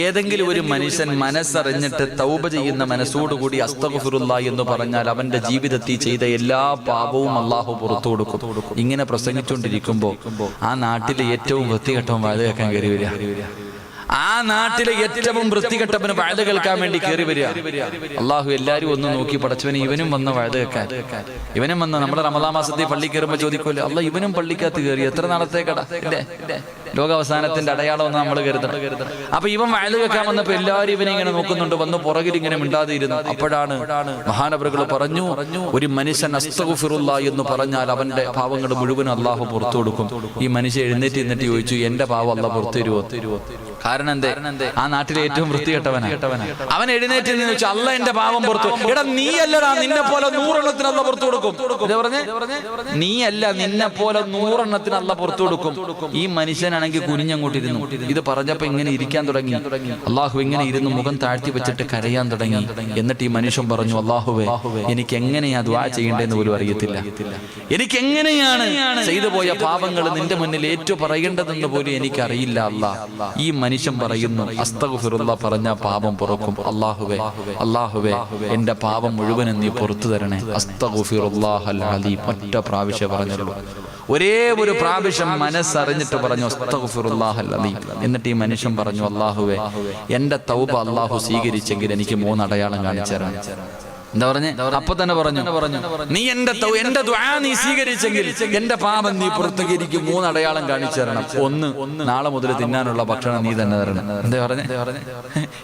ഏതെങ്കിലും ഒരു മനുഷ്യൻ മനസ്സറിഞ്ഞിട്ട് തൗബ ചെയ്യുന്ന മനസ്സോടുകൂടി അസ്തഗ്ഫിറുല്ലാ എന്ന് പറഞ്ഞാൽ അവന്റെ ജീവിതത്തിൽ ചെയ്ത എല്ലാ പാപവും അല്ലാഹു പുറത്തു കൊടുക്കും. ഇങ്ങനെ പ്രസംഗിച്ചുകൊണ്ടിരിക്കുമ്പോൾ ആ നാട്ടിലെ ഏറ്റവും വൃത്തികെട്ടവൻ വാഴ കേൾക്കാൻ കയറി വരിക. ആ നാട്ടിലെ ഏറ്റവും വൃത്തികെട്ടവന് വാഴ കേൾക്കാൻ വേണ്ടി കയറി വരിക. അള്ളാഹു എല്ലാരും ഒന്ന് നോക്കി, പടച്ചവന് ഇവനും വന്ന വാഴ കേൾക്കാൻ. ഇവനും വന്ന നമ്മുടെ റമദാൻ മാസത്തിൽ പള്ളി കയറുമ്പോൾ ചോദിക്കുമല്ലോ, അല്ല ഇവനും പള്ളിക്കകത്ത് കയറി എത്ര നാളത്തേക്കടാ? ലോകാവസാനത്തിന്റെ അടയാളം ഒന്ന് നമ്മൾ കരുതണം. അപ്പൊ ഇവൻ വാഴ കേൾക്കാൻ വന്നപ്പോ എല്ലാവരും ഇവനെ ഇങ്ങനെ നോക്കുന്നുണ്ട്. വന്ന് പുറകിൽ ഇങ്ങനെ മിണ്ടാതെ ഇരുന്നു. അപ്പോഴാണ് മഹാനവറുകൾ പറഞ്ഞു, ഒരു മനുഷ്യൻ അസ്തഗ്ഫിറുല്ലാ എന്ന് പറഞ്ഞാൽ അവന്റെ പാവങ്ങൾ മുഴുവനും അള്ളാഹു പുറത്തു കൊടുക്കും. ഈ മനുഷ്യൻ എഴുന്നേറ്റ് എന്നിട്ട് ചോദിച്ചു, എന്റെ പാവം അല്ലാഹ് പുറത്തു തരുവോ? കാരണം എന്തേ? ആ നാട്ടിലെ ഏറ്റവും വൃത്തികെട്ടവനാ. അവൻ എഴുന്നേറ്റ് ചോദിച്ചു, അല്ല എന്റെ പാവം പുറത്തു. എടാ, നീ അല്ലടാ, നിന്നെ പോലെ 100 എണ്ണത്തിന് അല്ലാഹ് പുറത്തു കൊടുക്കും. നീ അല്ല, നിന്നെ പോലെ 100 എണ്ണത്തിന് അല്ലാഹ് പുറത്തു കൊടുക്കും. ഈ മനുഷ്യനാണെങ്കിൽ കുനിഞ്ഞങ്ങോട്ടിരുന്നു. ഇത് പറഞ്ഞപ്പോ ഇങ്ങനെ ഇരിക്കാൻ തുടങ്ങി. അള്ളാഹു ഇങ്ങനെ ഇരുന്ന് മുഖം താഴ്ത്തി വെച്ചിട്ട് കരയാൻ തുടങ്ങി. എന്നിട്ട് ഈ മനുഷ്യൻ പറഞ്ഞു, അള്ളാഹുവേ, എനിക്ക് എങ്ങനെയാ ദുആ ചെയ്യേണ്ടതെന്ന് പോലും അറിയത്തില്ല. എനിക്ക് എങ്ങനെയാണ് ചെയ്തു പോയ പാപങ്ങൾ നിന്റെ മുന്നിൽ ഏറ്റു പറയേണ്ടതെന്ന് പോലും എനിക്കറിയില്ല. അല്ലാഹ്, ഈ മനുഷ്യൻ പറയുന്നു, അസ്തഗ്ഫിറുല്ലാഹ് പറഞ്ഞ പാപം പൊറുക്കും. അല്ലാഹുവേ എന്റെ പാപം മുഴുവനും നീ പുറത്തു തരണേ. അസ്തഗ്ഫിറുല്ലാഹൽ അലീം ഒറ്റ പ്രാവശ്യം പറഞ്ഞുള്ളൂ. ഒരേ ഒരു പ്രാവശ്യം മനസ്സറിഞ്ഞിട്ട് പറഞ്ഞു അസ്തഗ്ഫിറുല്ലാഹൽ അലീം. എന്നിട്ട് ഈ മനുഷ്യൻ പറഞ്ഞു, അല്ലാഹുവേ എന്റെ തൗബ അല്ലാഹു സ്വീകരിച്ചെങ്കിൽ എനിക്ക് 3 അടയാളം കാണിച്ചു തരണം. എന്താ പറഞ്ഞേ? അപ്പൊ തന്നെ പറഞ്ഞു, നീ എന്റെ ദുആ നീ സ്വീകരിച്ചെങ്കിൽ എന്റെ പാപം നീ പുറത്തേക്ക് എനിക്ക് 3 അടയാളം കാണിച്ചു തരണം. 1, നാളെ മുതൽ തിന്നാനുള്ള ഭക്ഷണം നീ തന്നെ തരണം. എന്താ പറഞ്ഞേ?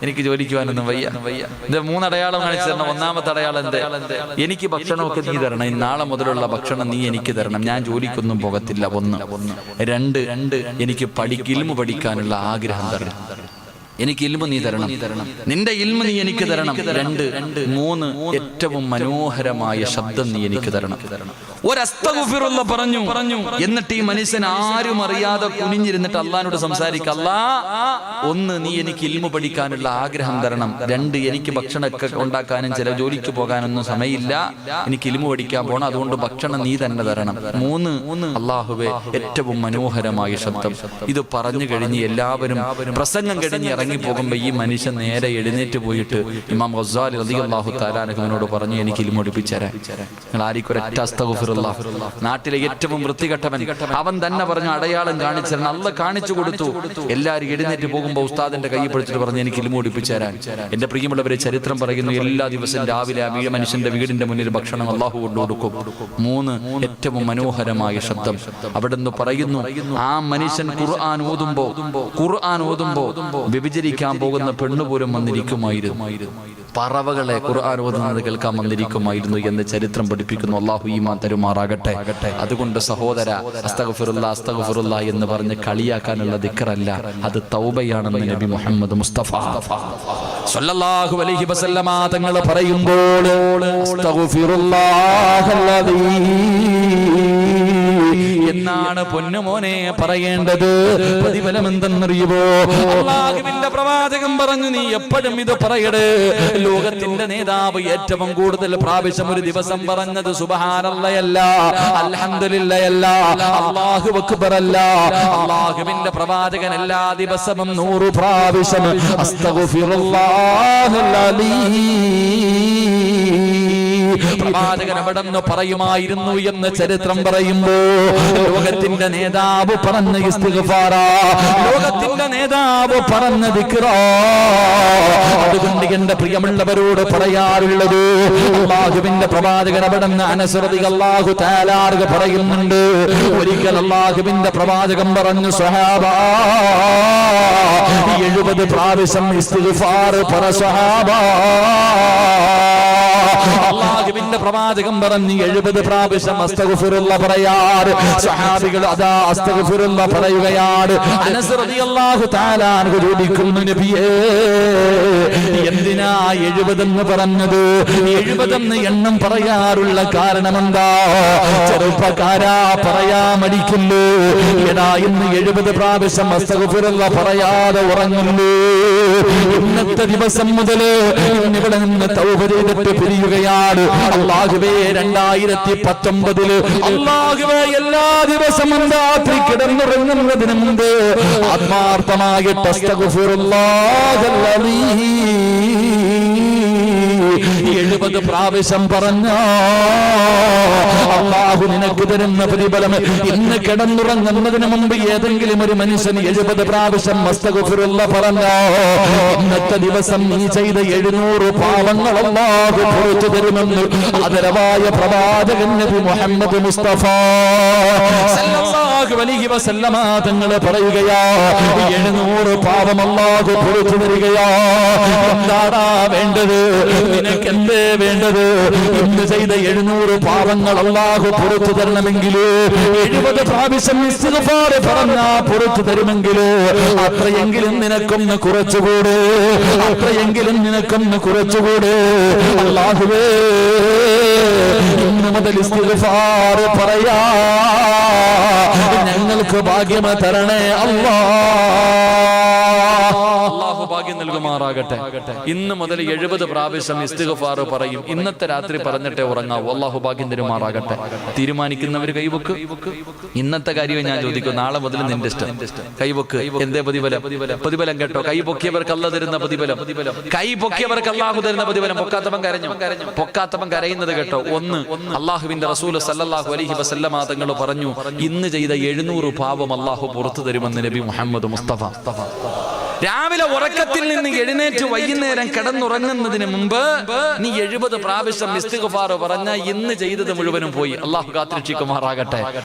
എനിക്ക് ജോലിക്കുവാനൊന്നും വയ്യ. ഇത് 3 അടയാളം കാണിച്ചു തരണം. ഒന്നാമത്തെ അടയാളം എന്താ? എനിക്ക് ഭക്ഷണമൊക്കെ നീ തരണം. നാളെ മുതലുള്ള ഭക്ഷണം നീ എനിക്ക് തരണം. ഞാൻ ജോലിക്കൊന്നും പോകത്തില്ല. 1. 2, എനിക്ക് ഇൽമു പഠിക്കാനുള്ള ആഗ്രഹം തരണം. എനിക്ക് ഇൽമു നീ തരണം. നിന്റെ ഇൽമു നീ എനിക്ക് തരണം. 2, 3 ഏറ്റവും മനോഹരമായ ശബ്ദം നീ എനിക്ക് തരണം. ഒരു അസ്തഗ്ഫിറുല്ലാഹ് പറഞ്ഞു. എന്നിട്ട് ഈ മനുഷ്യൻ ആരും അറിയാതെ കുനിഞ്ഞിരുന്നിട്ട് അള്ളാഹിനോട് സംസാരിക്കുക. അല്ലാ, 1 നീ എനിക്ക് ഇൽമു പഠിക്കാനുള്ള ആഗ്രഹം തരണം. 2 എനിക്ക് ഭക്ഷണമൊക്കെ ഉണ്ടാക്കാനും ചില ജോലിക്ക് പോകാനൊന്നും സമയമില്ല. എനിക്ക് ഇൽമു പഠിക്കാൻ പോകണം. അതുകൊണ്ട് ഭക്ഷണം നീ തന്നെ തരണം. 3 അല്ലാഹുവേ ഏറ്റവും മനോഹരമായ ശബ്ദം. ഇത് പറഞ്ഞു കഴിഞ്ഞ് എല്ലാവരും പ്രസംഗം കഴിഞ്ഞ് ഇറങ്ങി പോകുമ്പോ ഈ മനുഷ്യൻ നേരെ എഴുന്നേറ്റ് പോയിട്ട് ഇമാം ഗസ്സാലി റളിയല്ലാഹു തആല അൻഹുവിനോട് പറഞ്ഞു, എനിക്ക് ഇൽമു പഠിപ്പിച്ചു തരാൻ. നിങ്ങൾ ആർക്കും ഒരൊറ്റ അസ്തഗ്ഫിറുല്ലാഹ്. നാട്ടിലെ ഏറ്റവും വൃത്തികെട്ടവൻ അവൻ തന്നെ പറഞ്ഞു അടയാളം കാണിച്ചു തരണം. അല്ലാഹ് കാണിച്ചു കൊടുത്തു. എല്ലാവരും എഴുന്നേറ്റ് പോകുമ്പോൾ ഉസ്താദിന്റെ കൈ പിടിച്ചിട്ട് പറഞ്ഞു, എനിക്ക് ഇൽമു പഠിപ്പിച്ചു തരാൻ. എന്റെ പ്രിയമുള്ളവരെ, ചരിത്രം പറയുന്നു, എല്ലാ ദിവസവും രാവിലെ ആ മനുഷ്യന്റെ വീടിന്റെ മുന്നിൽ ഭക്ഷണം അല്ലാഹു കൊണ്ടുകൊടുക്കും. 3 ഏറ്റവും മനോഹരമായ ശബ്ദം. അവിടുന്ന് പറയുന്നു, ആ മനുഷ്യൻ ഖുർആൻ ഓതുമ്പോ വ്യഭിചരിക്കാൻ പോകുന്ന പെണ്ണുപോലും വന്നിരിക്കുമായിരുന്നു. പറവകളെ ഖുർആൻ ഓതുന്നത് കേൾക്കാൻ വന്നിരിക്കുമായിരുന്നു എന്ന് ചരിത്രം പഠിപ്പിക്കുന്നു. അല്ലാഹു ഈമാൻ തരുമാറാകട്ടെ. അതുകൊണ്ട് സഹോദര, അസ്തഗ്ഫിറുല്ലാഹ് എന്ന് പറഞ്ഞ് കളിയാക്കാനുള്ള ദിക്റല്ല, അത് തൗബയാണെന്ന് നബി മുഹമ്മദ് മുസ്തഫ സ്വല്ലല്ലാഹു അലൈഹി വസല്ലമ തങ്ങൾ പറയുമ്പോൾ അസ്തഗ്ഫിറുല്ലാഹല്ലദീ എന്നാണ് പൊന്നുമോനെ പറയേണ്ടത്. പ്രതിഫലം എന്തെന്നറിയുമോ? അല്ലാഹുവിന്റെ പ്രവാചകൻ പറഞ്ഞു, നീ എപ്പോഴും ഇത് പറയടേ. ലോകത്തിന്റെ നേതാവ് ഏറ്റവും കൂടുതൽ പ്രാവശ്യം ഒരു ദിവസം പറഞ്ഞത് സുബ്ഹാനല്ലാഹല്ല, അൽഹംദുലില്ലാഹല്ല, അല്ലാഹു അക്ബർ അല്ല. അല്ലാഹുവിന്റെ പ്രവാചകൻ എല്ലാ ദിവസവും 100 പ്രാവശ്യം അസ്തഗ്ഫിറുല്ലാഹൽ പ്രവാചകൻ അവിടെന്ന് പറയുമായിരുന്നു എന്ന് ചരിത്രം പറയുമ്പോ ലോകത്തിന്റെ നേതാവ് പറഞ്ഞ ഇസ്തിഗ്ഫാറ, ലോകത്തിന്റെ നേതാവ് പറഞ്ഞ ദിക്റാ. അതുകൊണ്ട് എന്റെ പ്രിയമുള്ളവരോട് പറയാറുള്ളത്, അല്ലാഹുവിന്റെ പ്രവാചകൻ അവിടെന്ന് അനസ് റളിയല്ലാഹു തആല അൻഹു പറയുന്നുണ്ട്, ഒരിക്കൽ അല്ലാഹുവിന്റെ പ്രവാചകൻ പറഞ്ഞു, സ്വഹാബാ 70 പ്രാവശ്യം ഇസ്തിഗ്ഫാർ പറ സ്വഹാബാ. അല്ലാഹുവിന്റെ പ്രവാചകൻ പറഞ്ഞു 70 പ്രാവശ്യം അസ്തഗ്ഫിറുല്ലാഹ് പറയാറ്. സ്വഹാബികൾ അതാ അസ്തഗ്ഫിറുല്ലാഹ് പറയുകയാണ്. അനസ് റളിയല്ലാഹു തആല അൻഹു ചോദിക്കുന്നു, നബിയേ എന്തിനാ 70 എന്ന് പറഞ്ഞത്? 70 എന്ന് എണ്ണം പറയാറുള്ള കാരണം എന്താ? ചെറുപ്പക്കാരാ പറയാ മടിക്കുന്നു. എടാ ഇന്ന് 70 പ്രാവശ്യം അസ്തഗ്ഫിറുല്ലാഹ് പറയാതെ ഉറങ്ങുന്നു. ഇന്നത്തെ ദിവസം മുതൽ ഇവിടെ നിന്ന് തൗബ ചെയ്തിട്ട് പിരിയുകയാണ്. അല്ലാഹുവേ 2019 അല്ലാഹുവേ എല്ലാ ദിവസവും രാത്രി കിടന്നുറങ്ങുന്നതിന് മുമ്പ് ആത്മാർത്ഥമായിട്ട് അസ്തഗ്ഫിറുല്ലാഹൽ അലീം 70 പ്രാവശ്യം പറഞ്ഞ അല്ലാഹു നിനക്ക് തരുന്ന പ്രതിഫലം. ഇന്ന് കിടന്നുറങ്ങുന്നതിന് മുമ്പ് ഏതെങ്കിലും ഒരു മനുഷ്യൻ 70 പ്രാവശ്യം അസ്തഗ്ഫിറുല്ലാഹ് പറഞ്ഞ ഇന്നത്തെ ദിവസം നീ ചെയ്ത 700 പാവങ്ങൾ അല്ലാഹു പുറത്തു തരുമെന്ന് ആദരവായ പ്രവാചകൻ നബി മുഹമ്മദ് മുസ്തഫ സല്ലല്ലാഹു അലൈഹി വസല്ലമ തങ്ങൾ പറയുകയാ, 700 പാവം അല്ലാഹു പുറത്തു തരികയാ. എന്താടാ വേണ്ടത്? നിനക്ക് എന്തേ വേണ്ടത്? ഇന്ന് ചെയ്ത 700 പാവങ്ങൾ അല്ലാഹു പുറത്തു തരണമെങ്കിൽ 70 പ്രാവശ്യം ഇസ്തിഗ്ഫാർ പറഞ്ഞാ പുറത്തു തരുമെങ്കിൽ അത്രയെങ്കിലും നിനക്കൊന്ന് കുറച്ചുകൂടെ, അത്രയെങ്കിലും നിനക്കൊന്ന് കുറച്ചുകൂടെ. അല്ലാഹുവേ ഇന്ന് മുതൽ ഇസ്തിഗ്ഫാർ പറയാ ഞങ്ങൾക്ക് ഭാഗ്യം തരണേ അല്ലാഹ്. അല്ലാഹു ഭാഗ്യം നൽകുമാറാകട്ടെ. ഇന്ന് മുതൽ 70 പ്രാവശ്യം ഇസ്തിഗ്ഫാർ പറയും. ഇന്നത്തെ രാത്രി പറഞ്ഞിട്ടേ ഉറങ്ങാവൂ. അല്ലാഹു ഭാഗ്യം തരുമാറാകട്ടെ. തീരുമാനിക്കുന്നവർ കൈവക്ക്. ഇന്നത്തെ കാര്യം ഞാൻ ചോദിക്കും, നാളെ മുതൽ നിന്റെ ഇഷ്ടം. കൈവക്ക്. എന്തേ പ്രതിഫലം? പ്രതിഫലം കേട്ടോ. കൈ പൊക്കിയവർക്ക് അല്ലാഹു തരുന്ന പ്രതിഫലം. കൈ പൊക്കിയവർക്ക് അല്ലാഹു തരുന്ന പ്രതിഫലം. പൊക്കാത്തവൻ കരഞ്ഞു. പൊക്കാത്തവൻ കരയുന്നത് കേട്ടോ. ഒന്ന്, അള്ളാഹുവിന്റെ റസൂൽ സല്ലല്ലാഹു അലൈഹി വസല്ലമ തങ്ങൾ പറഞ്ഞു, ഇന്ന് ചെയ്ത 700 പാപം അള്ളാഹു പുറത്തു തരുമെന്ന് നബി മുഹമ്മദ് മുസ്തഫ. രാവിലെ ഉറക്കത്തിൽ നിന്ന് എഴുന്നേറ്റ് വൈകുന്നേരം കിടന്നുറങ്ങുന്നതിന് മുമ്പ് നീ 70 പ്രാവശ്യം ഇസ്തിഗ്ഫാർ പറഞ്ഞ ഇന്ന് ചെയ്തത് മുഴുവനും പോയി. അള്ളാഹു കാത്തുരക്ഷിക്കുമാറാകട്ടെ.